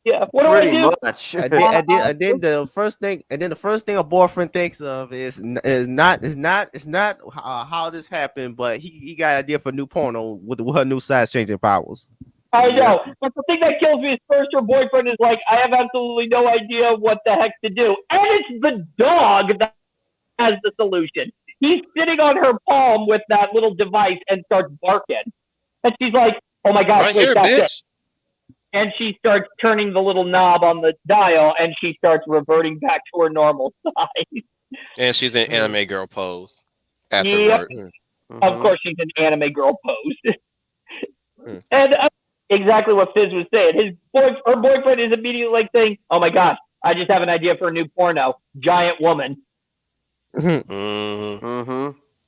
yeah, what do I Pretty do? much. And then the first thing a boyfriend thinks of is not how this happened, but he got an idea for a new porno with her new size changing powers. I know. But the thing that kills me is first her boyfriend is like, I have absolutely no idea what the heck to do. And it's the dog that has the solution. He's sitting on her palm with that little device and starts barking. And she's like, oh my gosh, Right wait, here, that's bitch. it. And she starts turning the little knob on the dial and she starts reverting back to her normal size. And she's in anime girl pose Yep. afterwards. Of course, she's an anime girl pose. And exactly what Fizz was saying. Her boyfriend is immediately like saying, oh my gosh, I just have an idea for a new porno. Giant woman.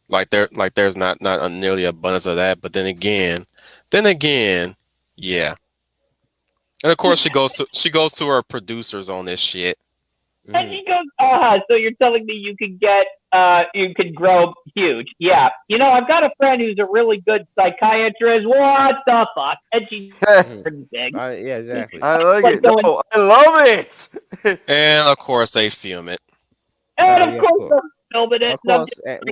Like there's not nearly abundance of that, but then again, yeah. And of course she goes to her producers on this shit. And she goes, so you're telling me you could grow huge. Yeah. You know, I've got a friend who's a really good psychiatrist. What the fuck? And she's big. Yeah, exactly. I like it. No, I love it. And of course they film it. And of course they're filming it. Of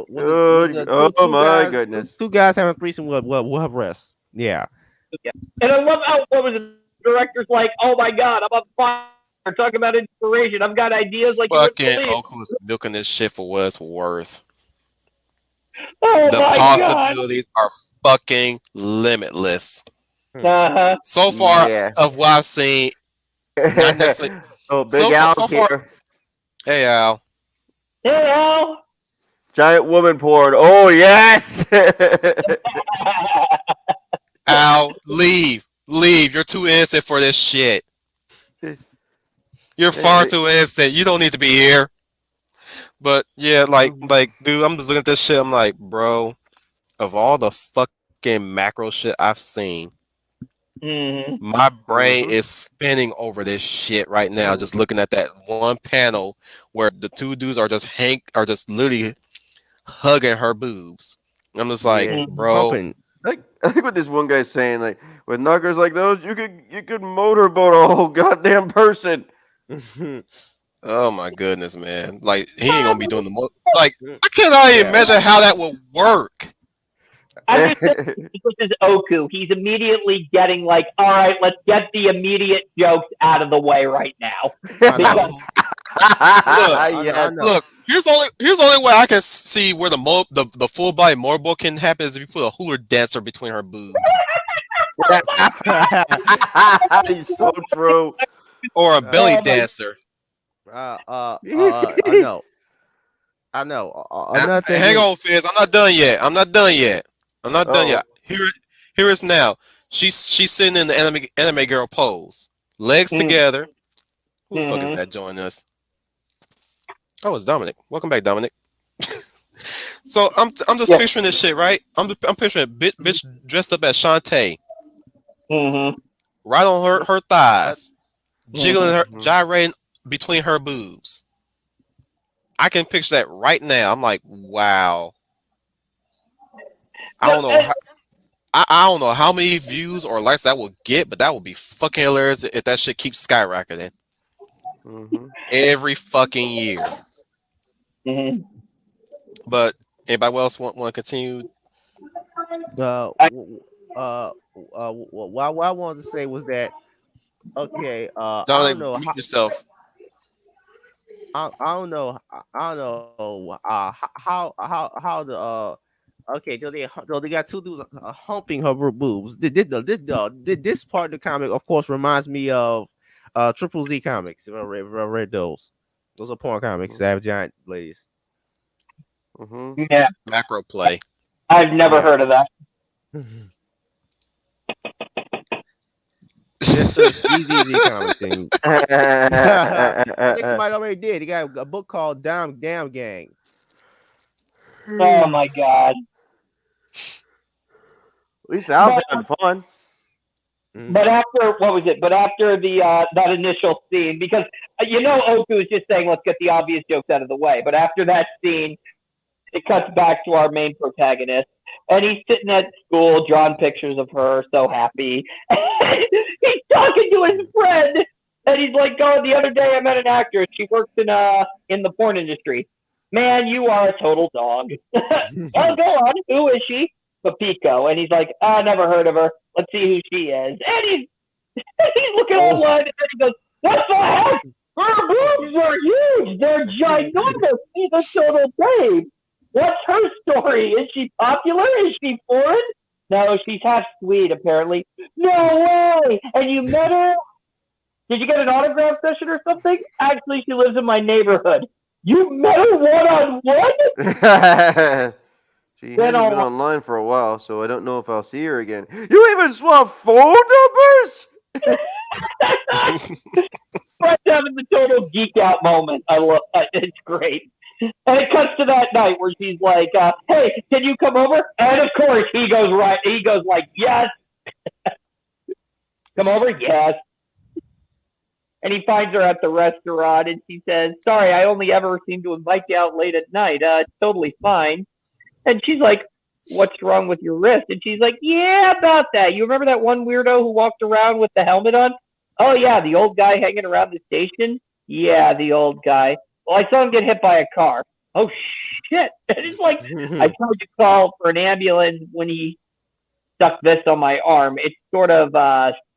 course, oh my goodness. Two guys having a threesome will have rest. Yeah. And I love how what was the director's like, oh my god, I'm on fire. We're talking about inspiration. I've got ideas like fucking Oku is milking this shit for what it's worth. Oh the my possibilities are fucking limitless. So far, of what I've seen, not necessarily. Big Al here. Hey Al. Hey Al. Giant woman porn. Oh yes. Al, leave. You're too innocent for this shit. You're far too innocent. You don't need to be here. But yeah, like, dude, I'm just looking at this shit. I'm like, bro, of all the fucking macro shit I've seen, my brain is spinning over this shit right now. Just looking at that one panel where the two dudes are just literally hugging her boobs. I'm just like, bro. I think what this one guy's saying, like, with knockers like those, you could motorboat a whole goddamn person. Oh my goodness, man! Like he ain't gonna be doing the most. Like I cannot even imagine how that would work. I just think this is Oku. He's immediately getting like, all right, let's get the immediate jokes out of the way right now. Look, here's the only way I can see where the full body motorboat can happen is if you put a hula dancer between her boobs. So true. Or a belly dancer. I know. Another thing hang on, Fizz. I'm not done yet. I'm not done yet. Here is now. She's sitting in the anime girl pose, legs together. Who the fuck is that joining us? Oh, it's Dominic. Welcome back, Dominic. So I'm just picturing this shit, right? I'm picturing a bitch dressed up as Shantae, right on her thighs, jiggling her, gyrating between her boobs. I can picture that right now. I'm like, wow. I don't know how many views or likes that will get, but that would be fucking hilarious if that shit keeps skyrocketing every fucking year. But anybody else want to continue? What I wanted to say was that okay. Dominic, I don't know mute yourself. I don't know how the okay, they got two dudes humping her boobs. This part of the comic, of course, reminds me of Triple Z comics. If I read those are porn comics that have giant ladies. Yeah, macro play. I've never heard of that. Just a easy comic thing. I think somebody already did. He got a book called Damn Gang. Oh my god. At least Al's having fun. But after what was it? But after the that initial scene, because Oku is just saying, let's get the obvious jokes out of the way. But after that scene, it cuts back to our main protagonist, and he's sitting at school drawing pictures of her, so happy. He's talking to his friend, and he's like, "Oh, the other day I met an actress. She works in the porn industry. Man, you are a total dog." Oh, go on. Who is she? Papiko. And he's like, I never heard of her. Let's see who she is. And he's looking online, and he goes, what the heck? Her boobs are huge. They're ginormous. She's a total babe. What's her story? Is she popular? Is she foreign? No, she's half Swede, apparently. No way! And you met her? Did you get an autograph session or something? Actually, she lives in my neighborhood. You met her one-on-one? She hasn't been online for a while, so I don't know if I'll see her again. You even swapped phone numbers? Fred's having the total geek out moment. I love it. It's great. And it cuts to that night where she's like, hey, can you come over? And of course he goes like, yes. Come over? Yes. And he finds her at the restaurant and she says, sorry, I only ever seem to invite you out late at night. It's totally fine. And she's like, what's wrong with your wrist? And she's like, yeah, about that. You remember that one weirdo who walked around with the helmet on? Oh, yeah, the old guy hanging around the station? Yeah, the old guy. Well, I saw him get hit by a car. Oh, shit. And it's like, I tried to call for an ambulance when he stuck this on my arm. It's sort of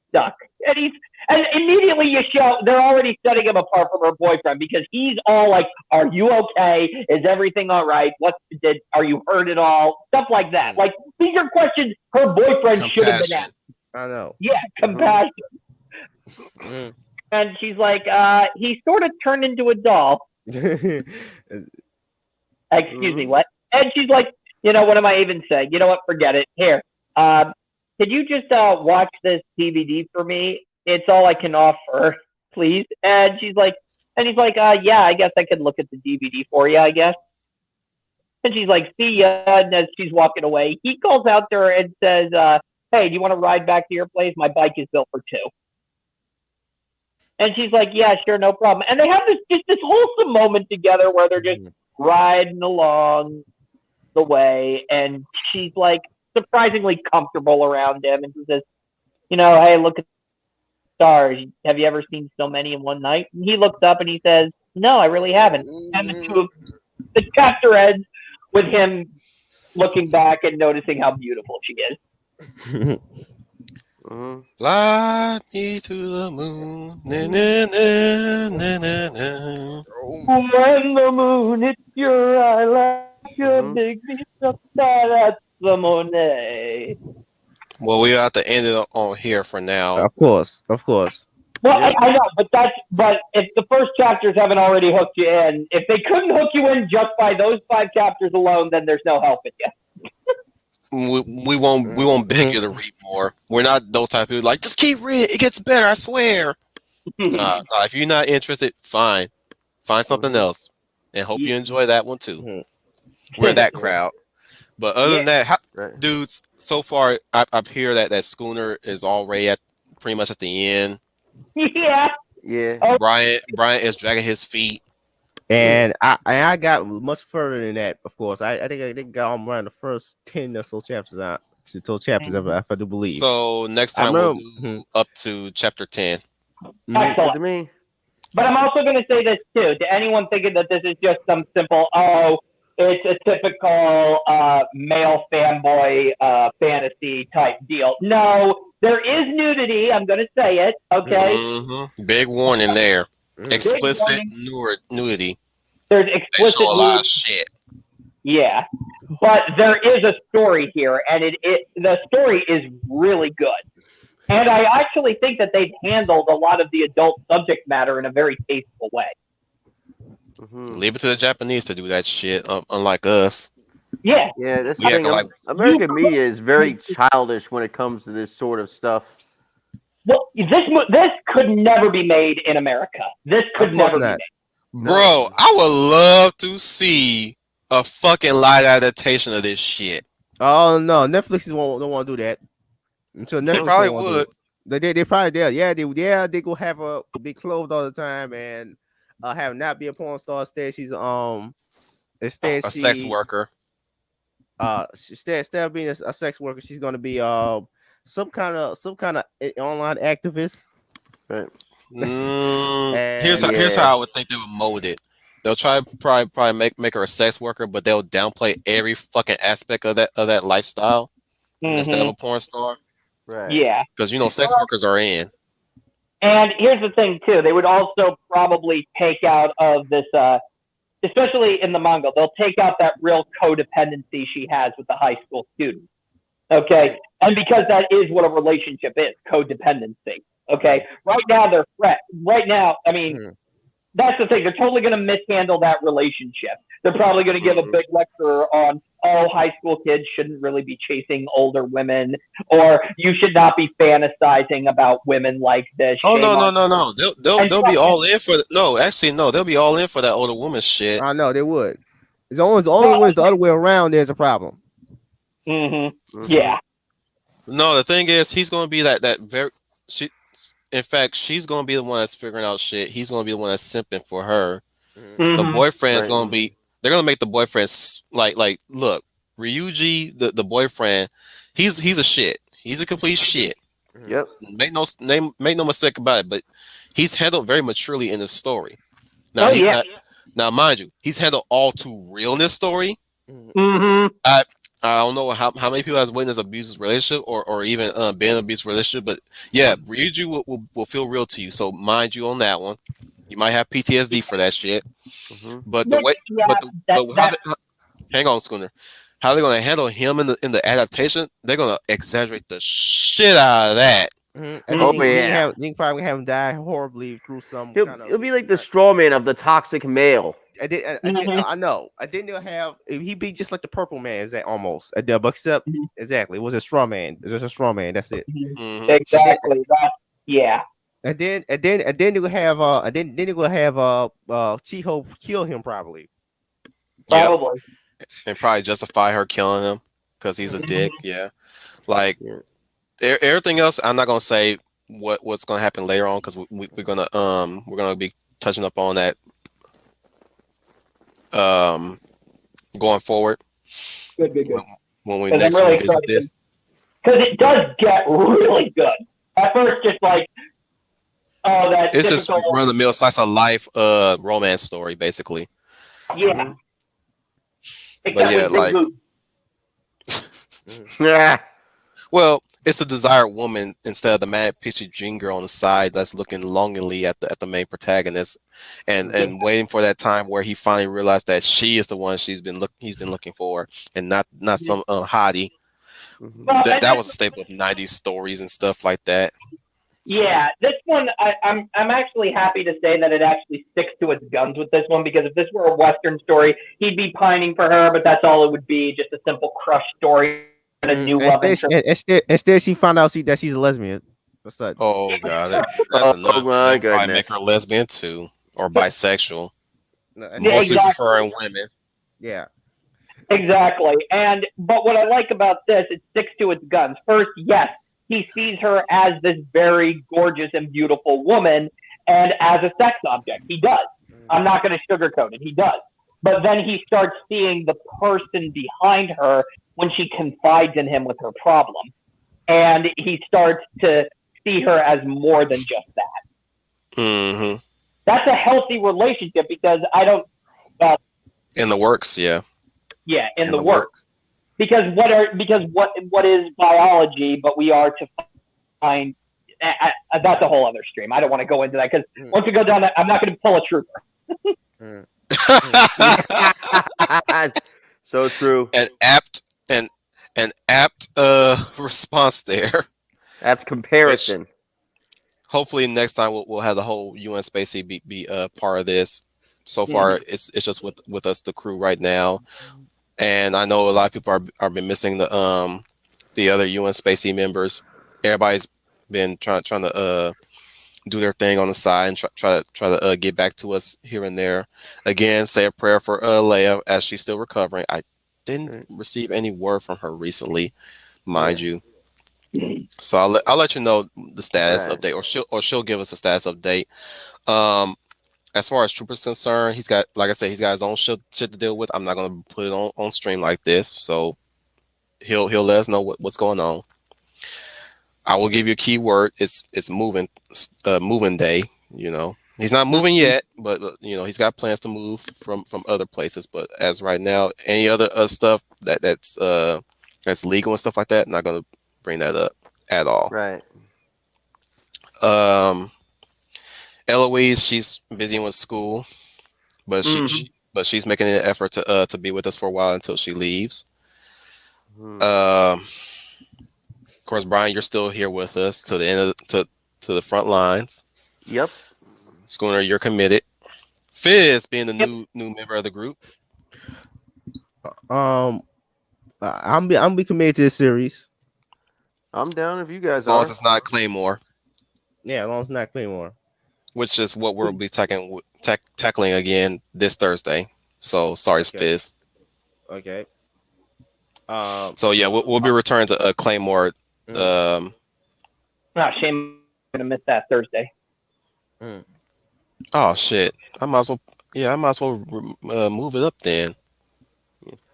stuck. And immediately you show they're already setting him apart from her boyfriend because he's all like, are you okay? Is everything all right? Are you hurt at all? Stuff like that. Like, these are questions her boyfriend should have been asked. I know. Yeah, compassion. And she's like, he sort of turned into a doll. Excuse me, what? And she's like, what am I even saying? You know what? Forget it. Here, can you just watch this DVD for me? It's all I can offer, please. And he's like, yeah, I guess I could look at the DVD for you, I guess. And she's like, see ya. And as she's walking away, he calls out to her and says, hey, do you want to ride back to your place? My bike is built for two. And she's like, yeah, sure, no problem. And they have this wholesome moment together where they're just riding along the way. And she's like surprisingly comfortable around him. And she says, hey, look at the stars. Have you ever seen so many in one night? And he looks up and he says, no, I really haven't. And the chapter ends with him looking back and noticing how beautiful she is. Fly me to the moon. Na, na, na, na, na, na. When the moon hits your eyelash, you make me so sad at the Monet. Well, we have to end it on here for now. Of course. Well, yeah. I know, but if the first chapters haven't already hooked you in, if they couldn't hook you in just by those 5 chapters alone, then there's no helping you. We won't beg you to read more. We're not those type of people like, just keep reading. It gets better, I swear. If you're not interested, fine. Find something else. And hope you enjoy that one too. We're that crowd. But other than that, dudes, so far I hear that Schooner is already pretty much at the end. Yeah. Brian is dragging his feet. And I got much further than that, of course. I think I got around the first 10 or so chapters out. If I do believe. So next time we'll do up to chapter 10. Excellent. To me. But I'm also going to say this too, to anyone thinking that this is just some simple, it's a typical male fanboy fantasy type deal. No, there is nudity. I'm going to say it. Okay. Big warning there. Explicit nudity. There's explicit a lot of shit. Yeah, but there is a story here, and the story is really good. And I actually think that they've handled a lot of the adult subject matter in a very tasteful way. Leave it to the Japanese to do that shit, unlike us. Yeah. Yeah, that's the thing. American media is very childish when it comes to this sort of stuff. Well, this could never be made in America. This could Of course never be not. made. Bro, I would love to see a fucking live adaptation of this shit. Oh no, Netflix don't want to do that. Until They Netflix probably don't want to do would. it. They probably there. They go have a be clothed all the time and have not be a porn star. Instead, she's instead A sex she worker. Instead of being a sex worker, she's gonna be some kind of online activist. Right. Here's And how I would think they would mold it. They'll try probably make her a sex worker, but they'll downplay every fucking aspect of that lifestyle instead of a porn star. Right. Yeah. Because sex workers are in. And here's the thing too: they would also probably take out of this, especially in the manga, they'll take out that real codependency she has with the high school student. Okay, and because that is what a relationship is, codependency. Okay, right now they're friends. Right now, I mean, that's the thing. They're totally going to mishandle that relationship. They're probably going to give a big lecture on, oh, high school kids shouldn't really be chasing older women, or you should not be fantasizing about women like this. Oh Shame no. on you. They'll be all in for they'll be all in for that older woman shit. I know they would. It's only when it's the other way around. There's a problem. Yeah. No, the thing is, he's going to be that very. In fact, she's going to be the one that's figuring out shit. He's going to be the one that's simping for her. The boyfriend's going to be. They're going to make the boyfriend like look, Ryuji, the boyfriend. He's a shit. He's a complete shit. Yep. Make no mistake about it. But he's handled very maturely in this story. Now, now, mind you, he's handled all too real in this story. I don't know how many people has witnessed abusive relationship or even been in an abusive relationship, but yeah, Ryuji will feel real to you. So mind you on that one. You might have PTSD for that shit. But the way, hang on, Schooner. How they're gonna handle him in the adaptation? They're gonna exaggerate the shit out of that. And you can probably have him die horribly through some. He'll be like the straw man of the toxic male. I know. I didn't have. He'd be just like the purple man. Is that almost? But except exactly, it was a straw man. It was just a straw man. That's it. Exactly. Yeah. And then you will have Chiho kill him probably. Probably. And probably justify her killing him because he's a dick. Yeah. Like everything else, I'm not gonna say what's gonna happen later on because we're gonna be touching up on that going forward. Good. When we next revisit this. Because it does get really good. At first, just like, oh, that's it's just run of the mill slice of life romance story, basically. Yeah. But yeah, like yeah. Well, it's the desired woman instead of the mad pixie dream girl on the side that's looking longingly at the main protagonist, and waiting for that time where he finally realized that she is the one he's been looking for, and not some hottie. That was a staple of '90s stories and stuff like that. Yeah, this one I'm actually happy to say that it actually sticks to its guns with this one, because if this were a Western story, he'd be pining for her, but that's all it would be, just a simple crush story. A new love interest. Instead, she found out that she's a lesbian. What's that? Oh god, that's another. Oh my goodness. Probably make her lesbian too, or bisexual. Yeah, Mostly preferring women. Yeah. Exactly. But what I like about this, it sticks to its guns. First, yes, he sees her as this very gorgeous and beautiful woman, and as a sex object. He does. I'm not going to sugarcoat it. He does. But then he starts seeing the person behind her when she confides in him with her problem. And he starts to see her as more than just that. Mm-hmm. That's a healthy relationship, because I don't... in the works, yeah. Yeah, in the works. Because what is biology, but we are to find... that's a whole other stream. I don't want to go into that, because once we go down that, I'm not going to pull a trooper. So true. An apt response there. Apt comparison. Which, hopefully next time we'll have the whole UN Spacey be part of this. So far it's just with us, the crew right now, and I know a lot of people are been missing the other UN Spacey members. Everybody's been trying to do their thing on the side and try to get back to us here and there. Again, say a prayer for Leia as she's still recovering. I didn't receive any word from her recently, mind you. So I'll let you know the status update, or she'll give us a status update. As far as Trooper's concerned, he's got, like I said, he's got his own shit to deal with. I'm not gonna put it on stream like this, so he'll let us know what's going on. I will give you a key word. It's moving day. You know, he's not moving yet, but you know, he's got plans to move from other places. But as right now, any other stuff that's legal and stuff like that, not gonna bring that up at all. Right. Eloise, she's busy with school, but she's making an effort to be with us for a while until she leaves. Of course, Brian, you're still here with us to the end of to the front lines. Yep. Schooner, you're committed. Fizz, being the new member of the group. I'm be committed to this series. I'm down if you guys as long as it's not Claymore. Yeah, as long as it's not Claymore. Which is what we'll be tackling again this Thursday. So sorry, Fizz. Okay. So yeah, we'll be returning to Claymore. Shame. I'm gonna miss that Thursday. Oh shit! I might as well move it up then,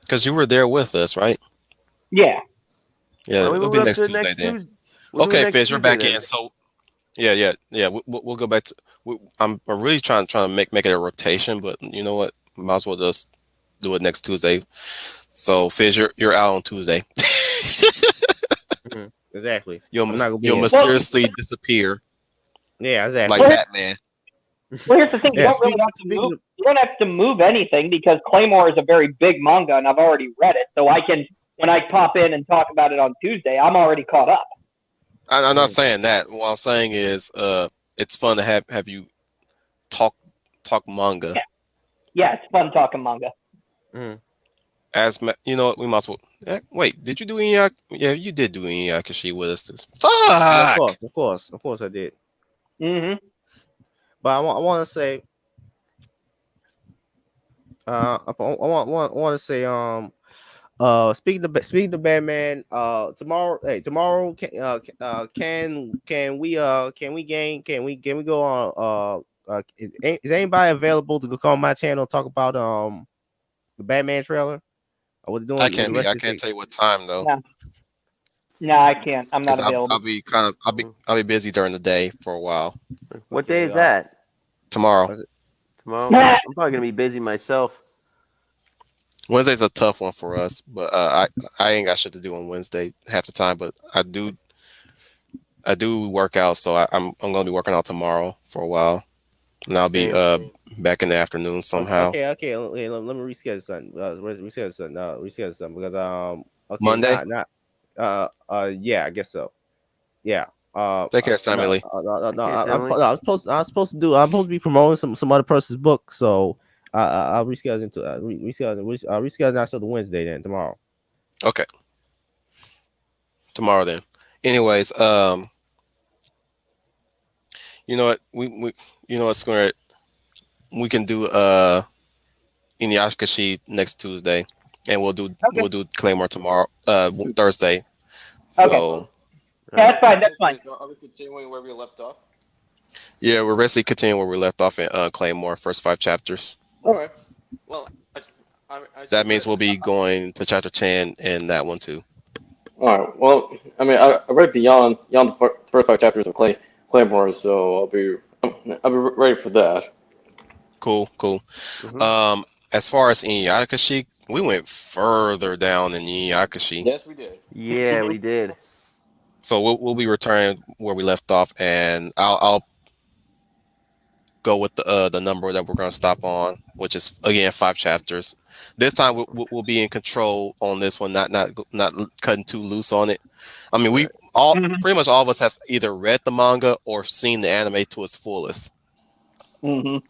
because you were there with us, right? Yeah. Yeah, it'll be next Tuesday then. Okay, Fizz, you're back in. So yeah. We'll go back to. I'm really trying to make it a rotation, but you know what? Might as well just do it next Tuesday. So Fizz, you're out on Tuesday. Exactly. You'll mysteriously disappear. Yeah, exactly. Like Batman. Well, here's the thing: you don't really have to move. You don't have to move anything because Claymore is a very big manga, and I've already read it. So I can, when I pop in and talk about it on Tuesday, I'm already caught up. I'm not saying that. What I'm saying is, it's fun to have you talk manga. Yeah, it's fun talking manga. As you know, we might as well. Wait, did you do Inuyasha? Yeah, you did do Inuyasha with us. Fuck! Of course, I did. But I want to say, I want to say, speaking to Batman, tomorrow can we go on is anybody available to go on my channel and talk about the Batman trailer? Or doing I can't tell you what time though. No, I can't. I'm not available. I'll be busy during the day for a while. What day is that? Tomorrow. Tomorrow. I'm probably gonna be busy myself. Wednesday's a tough one for us, but I ain't got shit to do on Wednesday half the time. But I do work out, so I'm gonna be working out tomorrow for a while, and I'll be back in the afternoon somehow. Okay. Let me reschedule something. Reschedule something because okay, Monday. Yeah, I guess so. Yeah. Take care, Samuel. I'm supposed to be promoting some other person's book, so I'll reschedule into reschedule not till the Wednesday then tomorrow. Okay. Tomorrow then. Anyways, you know what we you know what's going we can do Inuyasha next Tuesday, and we'll do Claymore tomorrow Thursday. So yeah, that's fine. Are we continuing where we left off? Yeah, we're basically continuing where we left off in Claymore, first 5 chapters. All right. Well, that means we'll be going to chapter 10 and that one too. All right. Well, I mean, I read beyond the first 5 chapters of Claymore, so I'll be ready for that. Cool. As far as Inuyasha, we went further down in Inuyasha. Yes, we did. Yeah, we did. So we'll be returning where we left off, and I'll go with the number that we're going to stop on, which is again 5 chapters. This time we'll be in control on this one, not cutting too loose on it. I mean, we pretty much all of us have either read the manga or seen the anime to its fullest.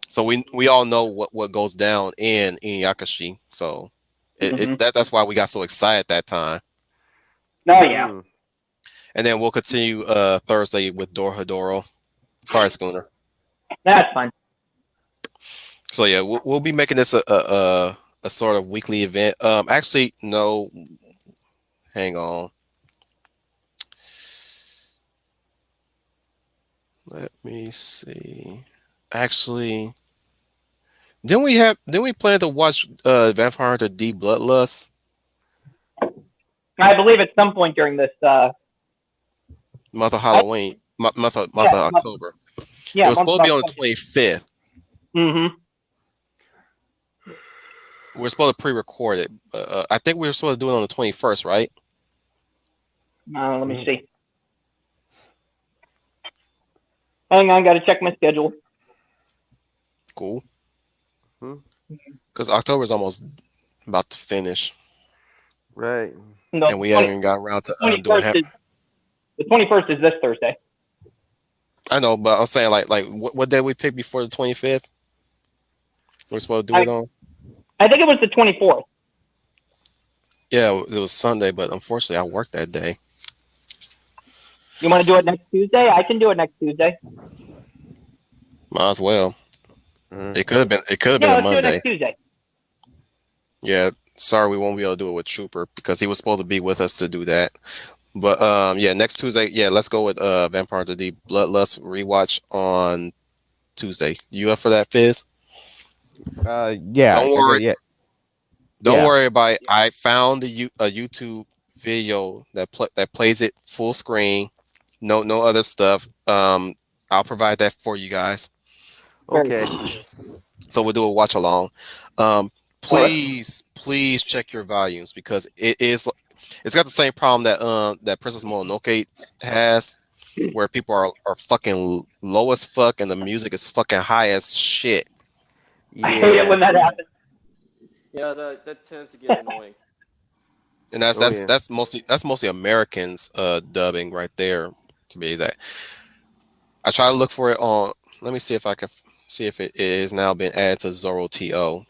So we all know what goes down in Inuyasha. So that's why we got so excited that time. Oh yeah. and then we'll continue Thursday with Dorohedoro. Sorry, Schooner. That's fine. So yeah, we'll be making this a sort of weekly event. Actually, no. Hang on. Let me see. Actually, didn't we plan to watch Vampire Hunter D Bloodlust? I believe at some point during this Month of Halloween. Month of October. Yeah, it was supposed to be on the 25th. Mm-hmm. We're supposed to pre-record it. I think we were supposed to do it on the 21st, right? Let me see. Hang on, got to check my schedule. Cool. Because October is almost about to finish. Right. No, and we haven't even gotten around to doing the 21st is this Thursday. I know, but I'm saying like what day we picked before the 25th? We're supposed to do it on? I think it was the 24th. Yeah, it was Sunday, but unfortunately I worked that day. You want to do it next Tuesday? I can do it next Tuesday. Might as well. It could have been a let's Monday. Do it next Tuesday. Yeah, sorry we won't be able to do it with Trooper because he was supposed to be with us to do that. But yeah, next Tuesday, yeah, let's go with Vampire Hunter D Bloodlust rewatch on Tuesday. You up for that, Fizz? Yeah. Don't worry. Yeah. Don't worry about it. I found a YouTube video that plays it full screen. No other stuff. I'll provide that for you guys. Okay. So we'll do a watch along. Please check your volumes because it's got the same problem that Princess Mononoke has, where people are fucking low as fuck and the music is fucking high as shit. Yeah. I hate it when that happens. Yeah, that tends to get annoying. And that's mostly Americans dubbing right there, to be exact. I try to look for it on. Let me see if I can see if it is now been added to Zoro TO,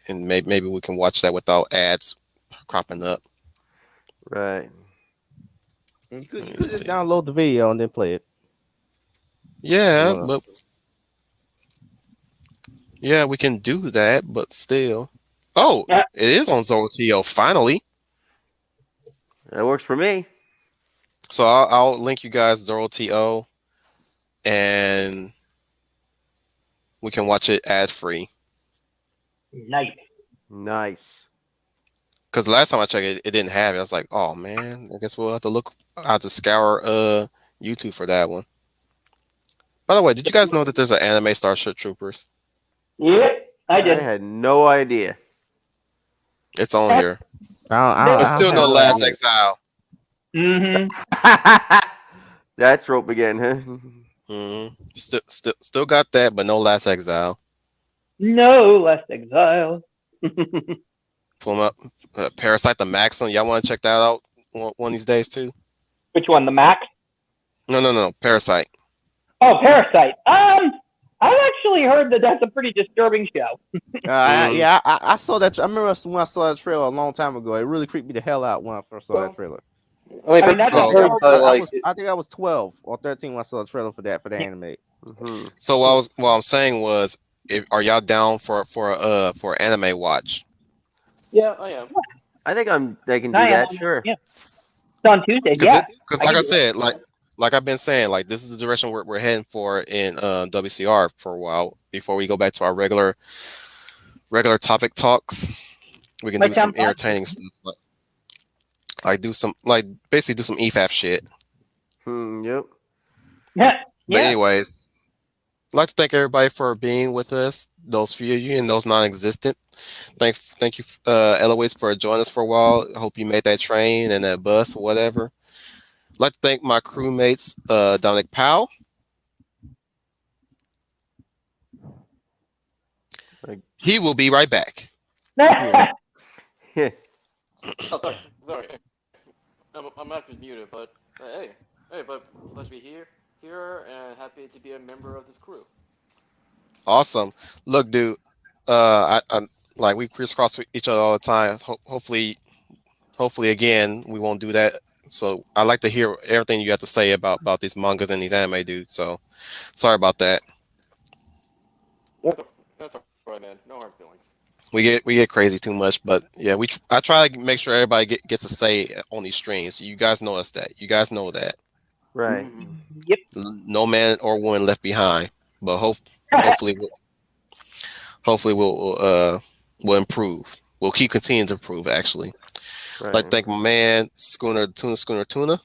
and maybe we can watch that without ads cropping up. Right. You could just download the video and then play it. Yeah, but yeah, we can do that, but still. Oh, it is on Zoro TO finally. That works for me. So I'll link you guys Zoro TO, and we can watch it ad free. Nice. Because last time I checked it didn't have it. I was like, oh man, I guess we'll have to scour YouTube for that one. By the way, did you guys know that there's an anime Starship Troopers? Yep, I did. I had no idea. It's on here. There's still no Last Exile. Mm-hmm. That trope again, huh? Mm-hmm. Still got that, but no Last Exile. No Last Exile. Pull them up. Parasite the Maxim. Y'all want to check that out one of these days too? Which one? The Max? No. Parasite. Oh, Parasite. I've actually heard that that's a pretty disturbing show. I saw that. I remember when I saw that trailer a long time ago. It really creeped me the hell out when I first saw that trailer. I think I was 12 or 13 when I saw the trailer for the anime. Mm-hmm. So what I'm saying was, are y'all down for anime watch? Yeah, I am. I think I can do that. Sure. Yeah. It's on Tuesday. Yeah. Because like I said, like I've been saying, like this is the direction we're heading for in WCR for a while before we go back to our regular topic talks. We can do some entertaining stuff, basically do some EFAP shit. Yep. Yeah. But anyways, I'd like to thank everybody for being with us. Those few of you and those non-existent. Thank you, Eloise, for joining us for a while. I hope you made that train and that bus or whatever. I'd like to thank my crewmates, Dominic Powell. He will be right back. Oh, sorry. I'm actually muted, but hey, but let's be here and happy to be a member of this crew. Awesome. Look, dude, I like we crisscross each other all the time. Hopefully again we won't do that So I like to hear everything you have to say about these mangas and these anime dudes. So sorry about that. That's all right, man. No hard feelings. We get crazy too much, but yeah, I try to make sure everybody gets a say on these streams. You guys know us that. You guys know that. Right. Yep. No man or woman left behind. But hopefully we'll improve. We'll keep continuing to improve. Actually, I'd like Right. to thank my man Schooner Tuna.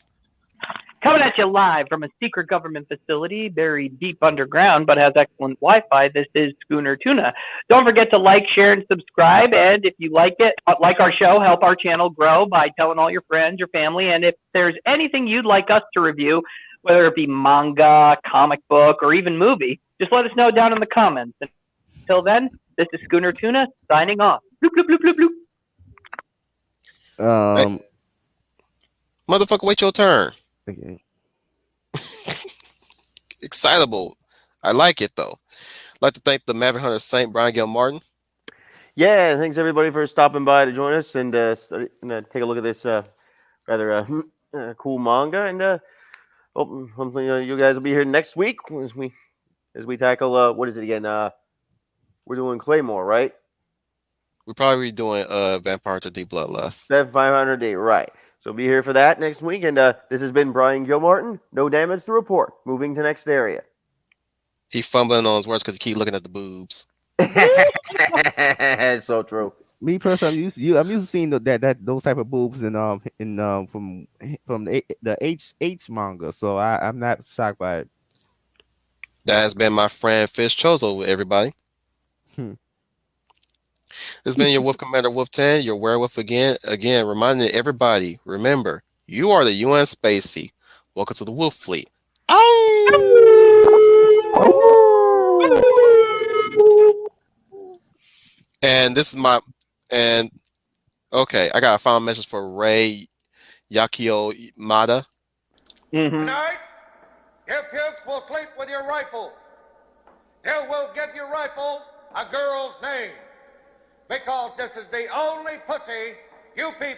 Coming at you live from a secret government facility buried deep underground but has excellent Wi-Fi, this is Schooner Tuna. Don't forget to like, share, and subscribe. And if you like it, like our show, help our channel grow by telling all your friends, your family. And if there's anything you'd like us to review, whether it be manga, comic book, or even movie, just let us know down in the comments. Until then, this is Schooner Tuna signing off. Bloop, bloop, bloop, bloop, bloop. Um. Motherfucker, wait your turn. Okay. Excitable. I like it though. I'd like to thank the Maverick Hunter Saint Brian Gil Martin. Yeah, thanks everybody for stopping by to join us and take a look at this rather cool manga. And hopefully you guys will be here next week as we tackle what is it again? We're doing Claymore, right? We're probably doing Vampire Hunter D Bloodlust. 500 day, right? So be here for that next week. And this has been Brian Gilmartin. No damage to report. Moving to next area. He fumbling on his words because he keep looking at the boobs. So true. Me personally, I'm used to seeing those type of boobs from the H manga, so I'm not shocked by it. That has been my friend Fish Chozo, everybody. This has been your Wolf Commander Wolf 10, your werewolf again, reminding everybody, remember, you are the UN Spacey. Welcome to the Wolf Fleet. And this is okay, I got a final message for Ray Yakio Mada. Tonight, you pukes will sleep with your rifles. You will give your rifles a girl's name. Because this is the only pussy you people